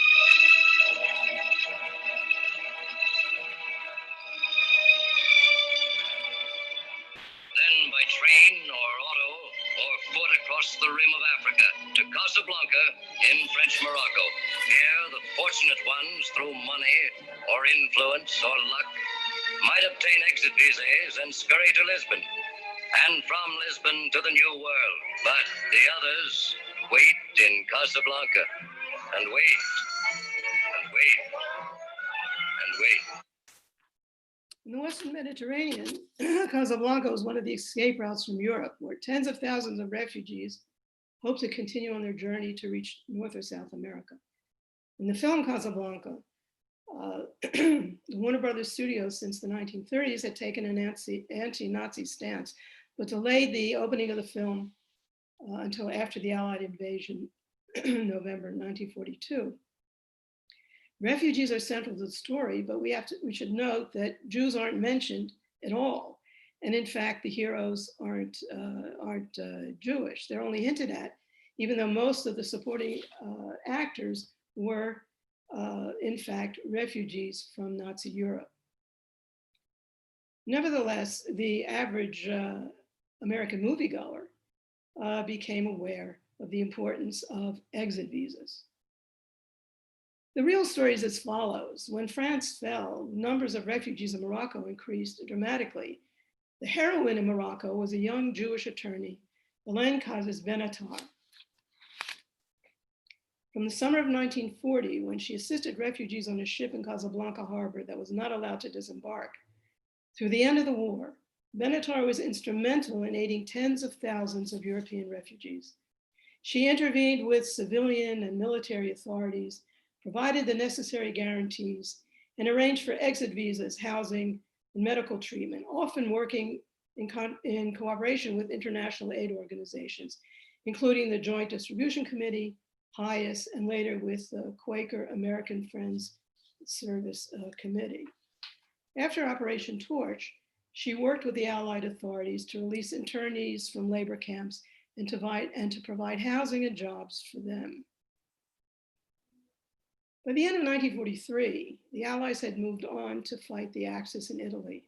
fortunate ones, through money or influence or luck, might obtain exit visas and scurry to Lisbon, and from Lisbon to the New World. But the others wait in Casablanca, and wait, and wait, and wait. In the Western Mediterranean, Casablanca was one of the escape routes from Europe, where tens of thousands of refugees hope to continue on their journey to reach North or South America. In the film Casablanca, the Warner Brothers Studios since the 1930s had taken an anti-Nazi stance, but delayed the opening of the film until after the Allied invasion in November 1942. Refugees are central to the story, but we should note that Jews aren't mentioned at all. And in fact, the heroes aren't Jewish. They're only hinted at, even though most of the supporting actors were, in fact, refugees from Nazi Europe. Nevertheless, the average American moviegoer became aware of the importance of exit visas. The real story is as follows. When France fell, numbers of refugees in Morocco increased dramatically. The heroine in Morocco was a young Jewish attorney, Belen Kazes Benatar. From the summer of 1940, when she assisted refugees on a ship in Casablanca harbor that was not allowed to disembark, through the end of the war, Benatar was instrumental in aiding tens of thousands of European refugees. She intervened with civilian and military authorities, provided the necessary guarantees, and arranged for exit visas, housing, and medical treatment, often working in cooperation with international aid organizations, including the Joint Distribution Committee, HIAS, and later with the Quaker American Friends Service Committee. After Operation Torch, she worked with the Allied authorities to release internees from labor camps and to provide housing and jobs for them. By the end of 1943, the Allies had moved on to fight the Axis in Italy.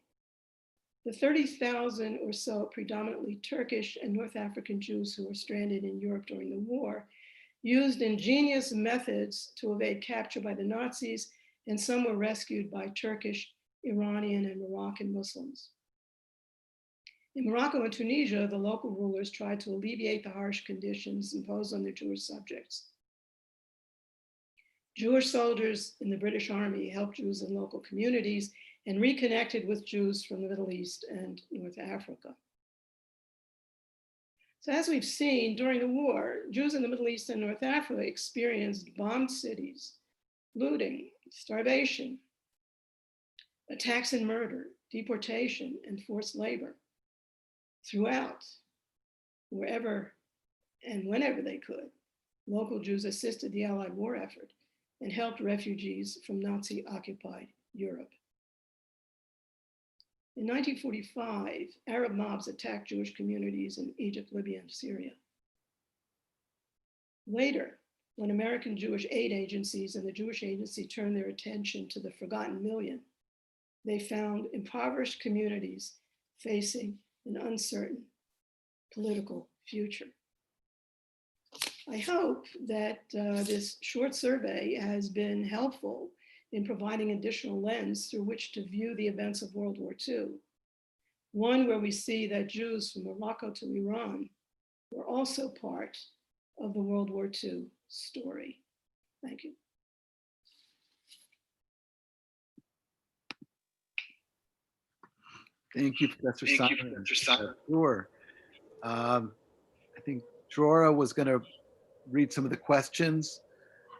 The 30,000 or so predominantly Turkish and North African Jews who were stranded in Europe during the war used ingenious methods to evade capture by the Nazis, and some were rescued by Turkish, Iranian, and Moroccan Muslims. In Morocco and Tunisia, the local rulers tried to alleviate the harsh conditions imposed on their Jewish subjects. Jewish soldiers in the British Army helped Jews in local communities and reconnected with Jews from the Middle East and North Africa. So as we've seen, during the war, Jews in the Middle East and North Africa experienced bombed cities, looting, starvation, attacks and murder, deportation, and forced labor. Throughout, wherever and whenever they could, local Jews assisted the Allied war effort and helped refugees from Nazi-occupied Europe. In 1945, Arab mobs attacked Jewish communities in Egypt, Libya, and Syria. Later, when American Jewish aid agencies and the Jewish Agency turned their attention to the forgotten million, they found impoverished communities facing an uncertain political future. I hope that this short survey has been helpful in providing additional lens through which to view the events of World War II. One where we see that Jews from Morocco to Iran were also part of the World War II story. Thank you. Thank you, Professor Simon. Sure. I think Drora was going to read some of the questions.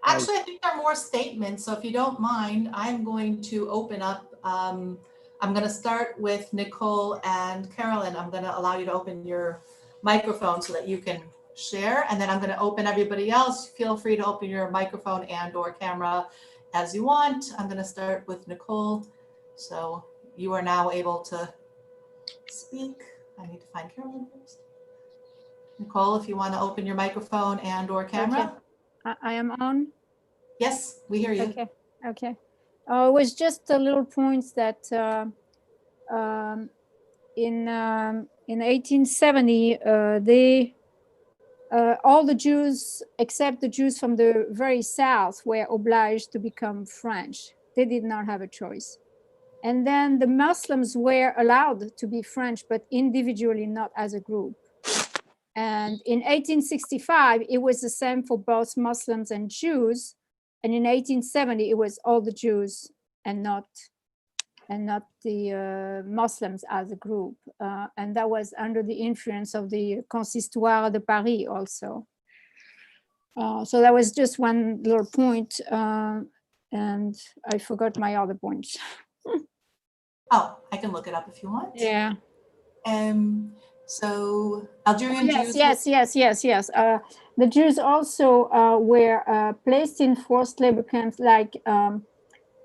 Actually, I think there are more statements. So if you don't mind, I'm going to open up. I'm going to start with Nicole and Carolyn. I'm going to allow you to open your microphone so that you can share. And then I'm going to open everybody else. Feel free to open your microphone and or camera as you want. I'm going to start with Nicole. So you are now able to speak. I need to find Carolyn first. Nicole, if you want to open your microphone and or camera. Okay. I am on? Yes, we hear you. Okay. It was just a little points that in 1870, they all the Jews, except the Jews from the very south, were obliged to become French. They did not have a choice. And then the Muslims were allowed to be French, but individually, not as a group. And in 1865, it was the same for both Muslims and Jews. And in 1870, it was all the Jews and not the Muslims as a group. And that was under the influence of the Consistoire de Paris also. So that was just one little point. And I forgot my other points. Oh, I can look it up if you want. Yeah. So Algerian Jews. Yes. The Jews also were placed in forced labor camps, like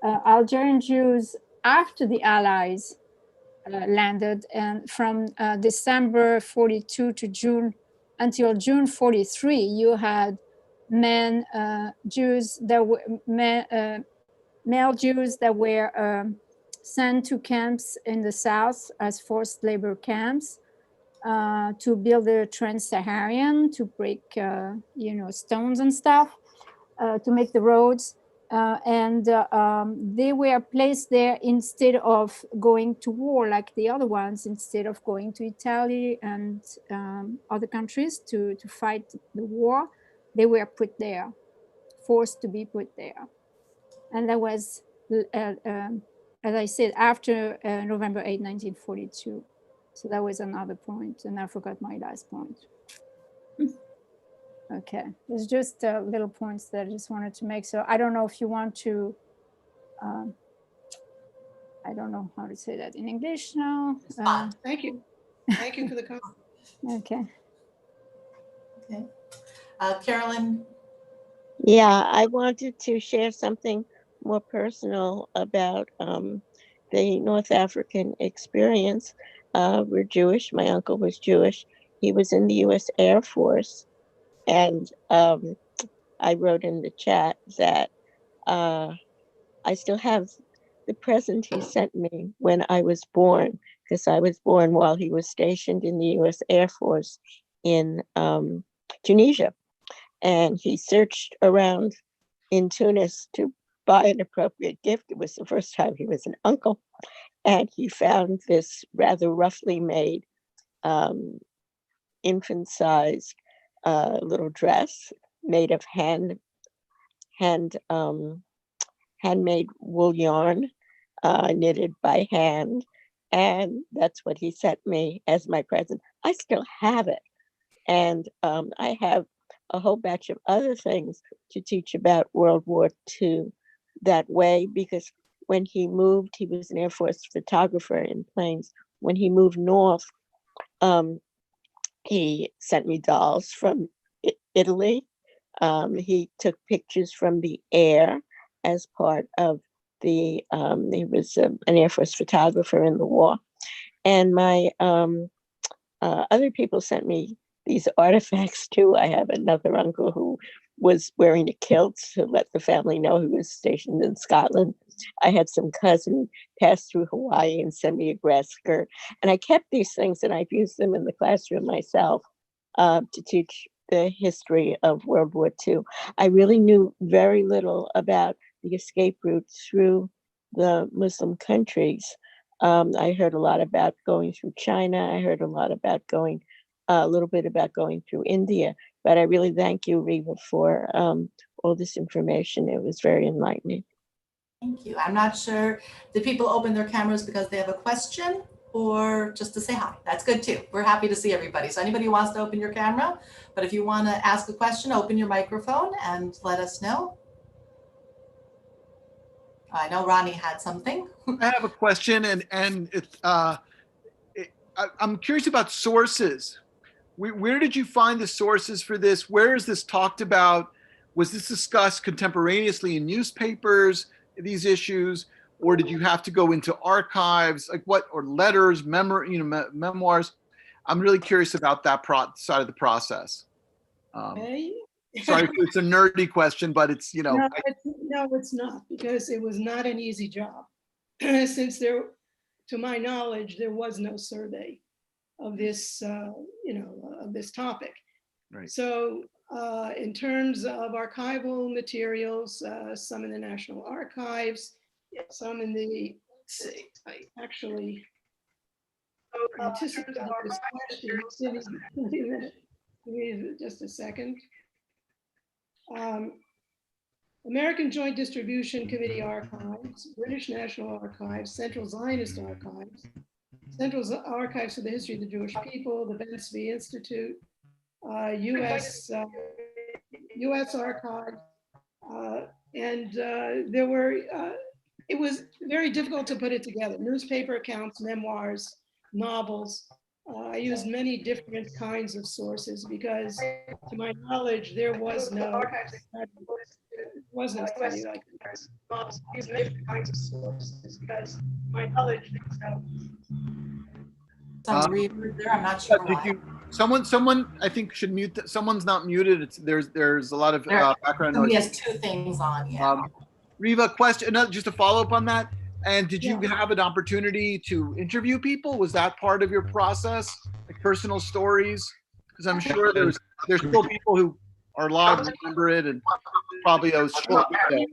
Algerian Jews after the Allies landed, and from December 42 to June, until June 43, you had Jews that were male Jews that were sent to camps in the south as forced labor camps to build the Trans-Saharan, to break stones and stuff, to make the roads. They were placed there instead of going to war like the other ones, instead of going to Italy and other countries to fight the war. They were put there, forced to be put there. And that was, as I said, after November 8, 1942. So that was another point, and I forgot my last point. Okay, it's just little points that I just wanted to make. So I don't know if you want to, I don't know how to say that in English now. Thank you. Thank you for the comment. Okay. Okay. Carolyn. Yeah, I wanted to share something more personal about the North African experience. We're Jewish. My uncle was Jewish. He was in the U.S. Air Force. And I wrote in the chat that I still have the present he sent me when I was born, because I was born while he was stationed in the U.S. Air Force in Tunisia. And he searched around in Tunis to buy an appropriate gift. It was the first time he was an uncle. And he found this rather roughly made infant-sized little dress made of handmade wool yarn, knitted by hand. And that's what he sent me as my present. I still have it. And I have a whole batch of other things to teach about World War II that way, because when he moved, he was an Air Force photographer in planes. When he moved north, he sent me dolls from Italy. He took pictures from the air as part of he was an Air Force photographer in the war. And my other people sent me these artifacts too. I have another uncle who was wearing a kilt to let the family know he was stationed in Scotland. I had some cousin pass through Hawaii and send me a grass skirt. And I kept these things and I've used them in the classroom myself to teach the history of World War II. I really knew very little about the escape routes through the Muslim countries. I heard a lot about going through China. I heard a lot about a little bit about going through India. But I really thank you, Reeva, for all this information. It was very enlightening. Thank you. I'm not sure, did people open their cameras because they have a question or just to say hi? That's good too. We're happy to see everybody. So anybody who wants to open your camera, but if you want to ask a question, open your microphone and let us know. I know Ronnie had something. I have a question, and I'm curious about sources. Where did you find the sources for this? Where is this talked about? Was this discussed contemporaneously in newspapers, these issues, or did you have to go into archives, like what, or letters, memoirs? I'm really curious about that side of the process. Sorry if it's a nerdy question, but it's, No, it's not, because it was not an easy job. Since to my knowledge, there was no survey of this, of this topic. Right. So in terms of archival materials, some in the National Archives, some in the, let's see, I actually anticipated this question. Give me just a second. American Joint Distribution Committee Archives, British National Archives, Central Zionist Archives, Central Archives for the History of the Jewish People, the Bensby Institute, US Archive, and there were, it was very difficult to put it together. Newspaper accounts, memoirs, novels. I used many different kinds of sources because, to my knowledge, there was no study like this. Novels, I used many different kinds of sources because, to my knowledge, there was no. Some reader there, I'm not sure why. Someone I think should mute. Someone's not muted. There's a lot of background noise. Somebody has two things on, yeah. Reeva, question, just to follow up on that. And did you have an opportunity to interview people? Was that part of your process, like personal stories? Because I'm sure there's still people who are alive and remember it, and probably those short videos.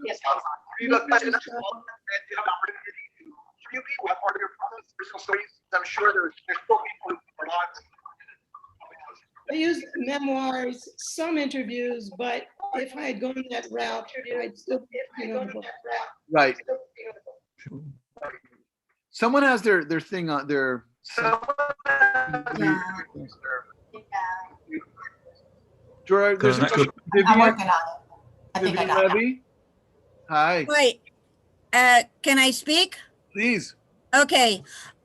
Reeva, question, did you have an opportunity to interview people? Was that part of your process, personal stories? I'm sure there's still people who are alive. I used memoirs, some interviews, but if I had gone that route, I'd still be on the book. Right. Someone has their thing on their. Gerard, there's a question. I'm working on it. I think I got it. Hi. Wait, can I speak? Please. Okay,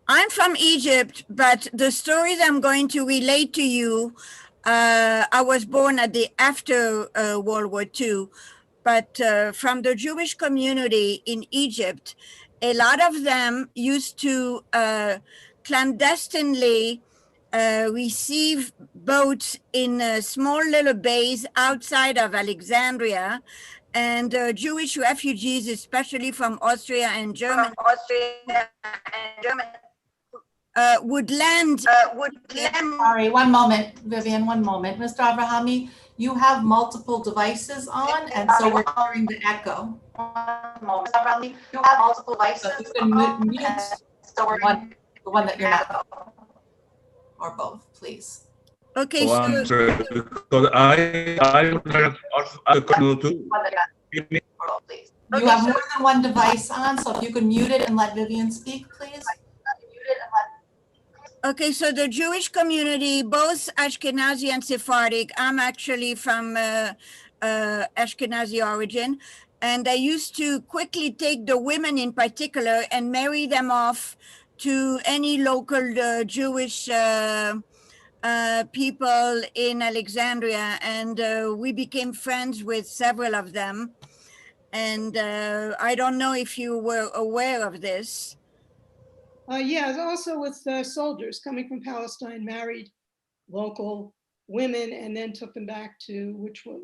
I'm from Egypt, but the stories I'm going to relate to you, I was born at the after World War II, but from the Jewish community in Egypt, a lot of them used to clandestinely receive boats in small little bays outside of Alexandria, and Jewish refugees, especially from Austria and Germany, would land. Sorry, one moment, Vivian, one moment. Mr. Abrahami, you have multiple devices on, and so we're hearing the echo. You have multiple devices. So you can mute the one that you're not, or both, please. Okay, so I'm sorry, because I would have also a question too. You have more than one device on, so if you could mute it and let Vivian speak, please. Okay, so the Jewish community, both Ashkenazi and Sephardic, I'm actually from Ashkenazi origin, and I used to quickly take the women in particular and marry them off to any local Jewish people in Alexandria, and we became friends with several of them. And I don't know if you were aware of this. Yeah, also with soldiers coming from Palestine, married local women and then took them back to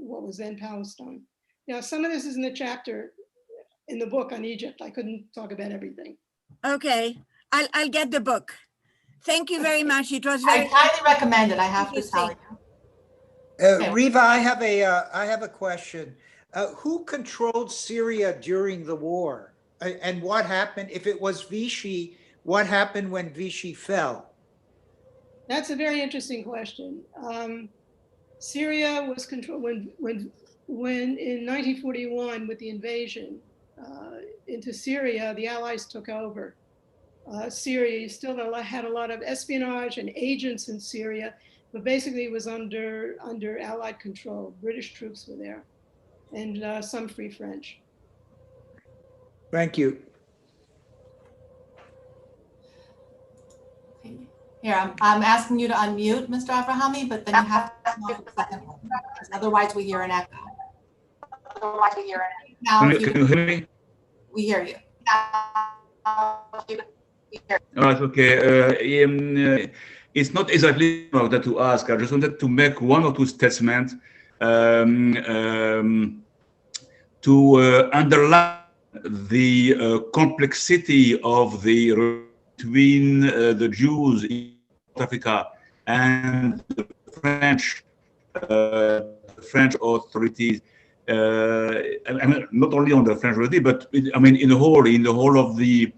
what was then Palestine. Yeah, some of this is in the chapter in the book on Egypt. I couldn't talk about everything. Okay, I'll get the book. Thank you very much. It was I very highly recommend it, I have to tell you. Okay. Reeva, I have a question. Who controlled Syria during the war? And what happened if it was Vichy? What happened when Vichy fell? That's a very interesting question. Syria was controlled when in 1941 with the invasion into Syria, the Allies took over. Syria still had a lot of espionage and agents in Syria, but basically it was under Allied control. British troops were there, and some Free French. Thank you. Here, I'm asking you to unmute, Mr. Abrahami, but then you have to come off the second one, otherwise we hear an echo. Now, Can you hear me? we hear you. All right, okay. It's not exactly about that to ask. I just wanted to make one or two statements to underline the complexity of between the Jews in South Africa and the French French authorities, I mean, not only on the French authority, but I mean, in the whole of the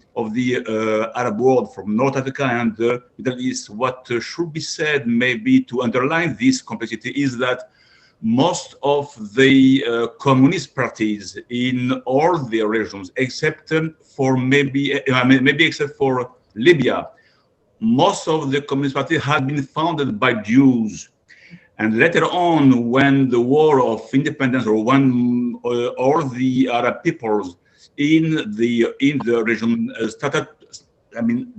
Arab world, from North Africa and the Middle East. What should be said, maybe to underline this complexity, is that most of the communist parties in all the regions, except for maybe except for Libya, most of the communist parties had been founded by Jews. And later on, when the war of independence, or when all the Arab peoples in the region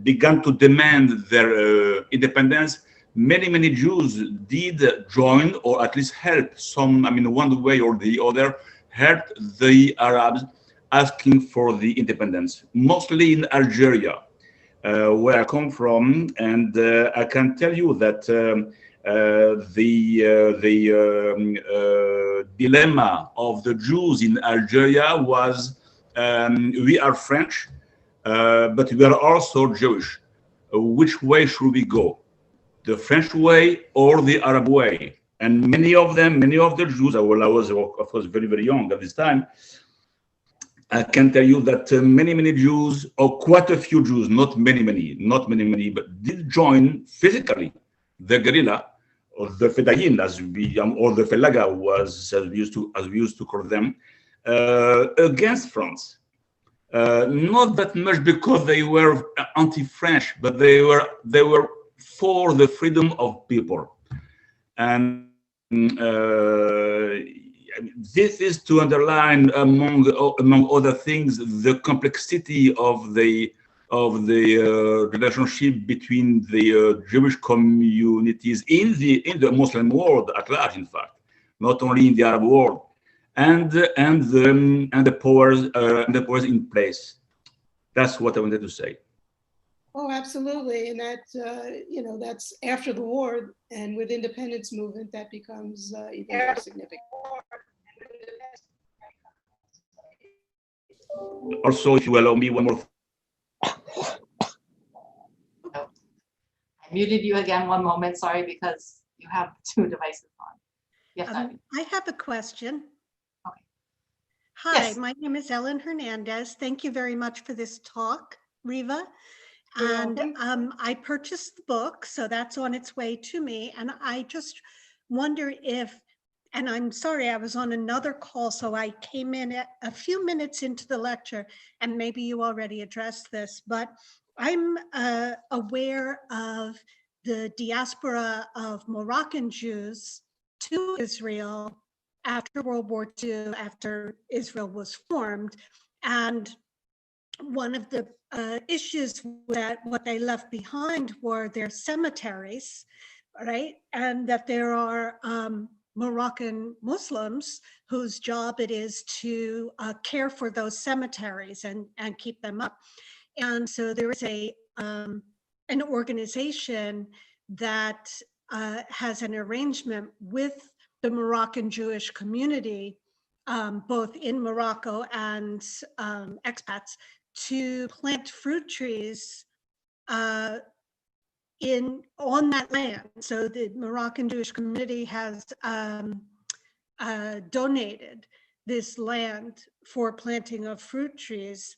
began to demand their independence, many Jews did join, or at least help some, one way or the other, helped the Arabs asking for the independence, mostly in Algeria, where I come from. And I can tell you that the dilemma of the Jews in Algeria was, we are French, but we are also Jewish. Which way should we go? The French way or the Arab way? And many of the Jews, I was of course very young at this time, I can tell you that many Jews, or quite a few Jews, not many, but did join physically the guerrilla, or the Fedayin, or the Felaga, as we used to call them, against France. Not that much because they were anti-French, but they were for the freedom of people. And this is to underline, among other things, the complexity of the relationship between the Jewish communities in the Muslim world at large, in fact, not only in the Arab world, and the powers in place. That's what I wanted to say. Oh, absolutely, and that that's after the war, and with independence movement, that becomes even more significant. Also, if you allow me one more. I muted you again one moment, sorry, because you have two devices on. Yes, I have a question. Okay. Hi, Yes. My name is Ellen Hernandez. Thank you very much for this talk, Reeva. And I purchased the book, so that's on its way to me. And I just wonder if, and I'm sorry, I was on another call, so I came in a few minutes into the lecture, and maybe you already addressed this, but I'm aware of the diaspora of Moroccan Jews to Israel after World War II, after Israel was formed. And one of the issues that what they left behind were their cemeteries, right? And that there are Moroccan Muslims whose job it is to care for those cemeteries and keep them up. And so there is an organization that has an arrangement with the Moroccan Jewish community, both in Morocco and expats, to plant fruit trees on that land. So the Moroccan Jewish community has donated this land for planting of fruit trees.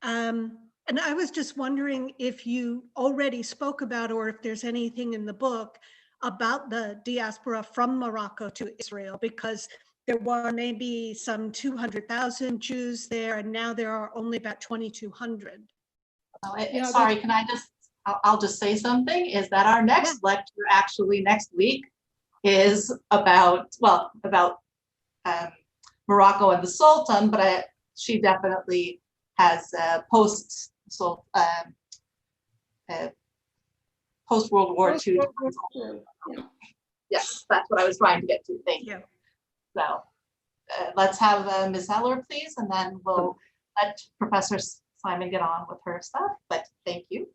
And I was just wondering if you already spoke about, or if there's anything in the book about the diaspora from Morocco to Israel, because there were maybe some 200,000 Jews there, and now there are only about 2,200. Sorry, can I just, I'll just say something, is that our next lecture actually next week is about Morocco and the Sultan, but she definitely has post-World War II. Yes, that's what I was trying to get to. Thank you. So let's have Ms. Heller, please, and then we'll let Professor Simon get on with her stuff, but thank you.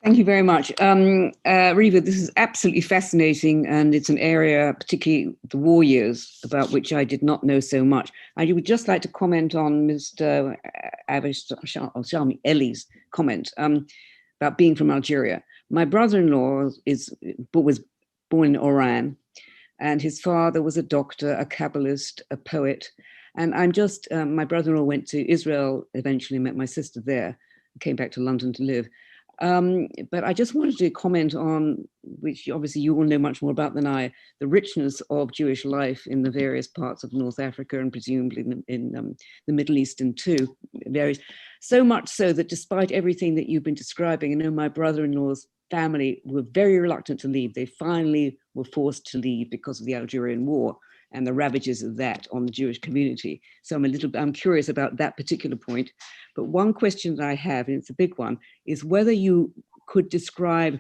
Thank you very much. Reeva, this is absolutely fascinating, and it's an area, particularly the war years, about which I did not know so much. I would just like to comment on Mr. Shalmi Eli's comment about being from Algeria. My brother-in-law was born in Oran, And his father was a doctor, a Kabbalist, a poet. And I'm just, my brother-in-law went to Israel, eventually met my sister there, came back to London to live. But I just wanted to comment on, which obviously you all know much more about than I, the richness of Jewish life in the various parts of North Africa and presumably in the Middle East too, various. So much so that despite everything that you've been describing, I know my brother-in-law's family were very reluctant to leave. They finally were forced to leave because of the Algerian War and the ravages of that on the Jewish community. So I'm curious about that particular point. But one question that I have, and it's a big one, is whether you could describe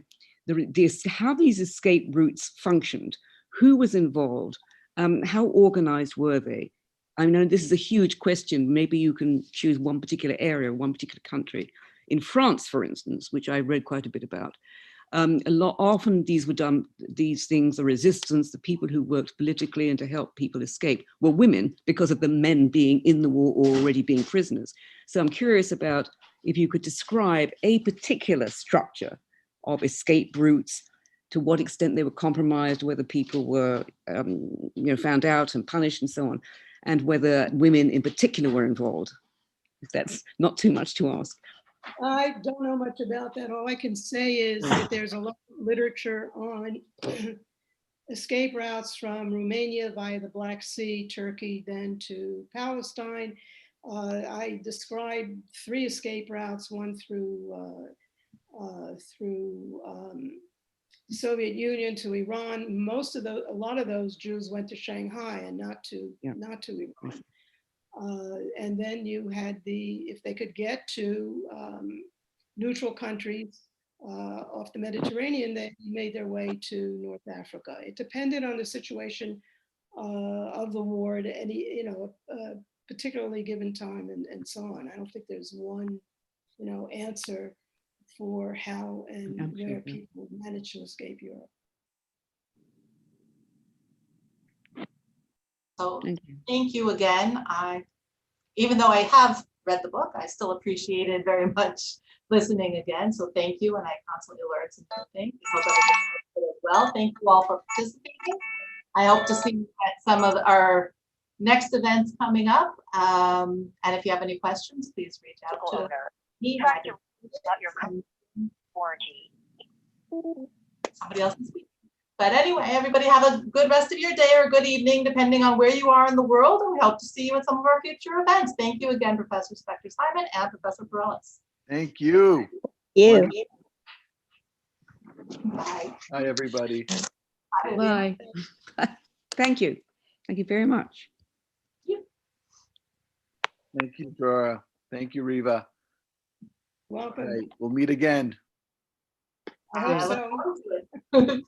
how these escape routes functioned, who was involved, how organized were they? I know this is a huge question. Maybe you can choose one particular area, one particular country. In France, for instance, which I read quite a bit about, often these were done, these things, the resistance, the people who worked politically and to help people escape were women because of the men being in the war or already being prisoners. So I'm curious about if you could describe a particular structure of escape routes, to what extent they were compromised, whether people were found out and punished and so on, and whether women in particular were involved, if that's not too much to ask. I don't know much about that. All I can say is that there's a lot of literature on escape routes from Romania via the Black Sea, Turkey, then to Palestine. I described 3 escape routes, one through the Soviet Union to Iran. A lot of those Jews went to Shanghai and not to Iran. And then you had if they could get to neutral countries off the Mediterranean, they made their way to North Africa. It depended on the situation of the war at any, particularly given time and so on. I don't think there's one, answer for how and where people manage to escape Europe. So thank you again. Even though I have read the book, I still appreciated very much listening again. So thank you, and I constantly learn some new things. I hope everyone did as well. Thank you all for participating. I hope to see you at some of our next events coming up. And if you have any questions, please reach out to me. Somebody else can speak. But anyway, everybody have a good rest of your day or good evening, depending on where you are in the world. And we hope to see you at some of our future events. Thank you again, Professor Spector Simon and Professor Perellis. Thank you. You. Bye. Bye, everybody. Bye. Thank you. Thank you very much. Thank you, Dora. Thank you, Reeva. Welcome. Right, we'll meet again. I hope so.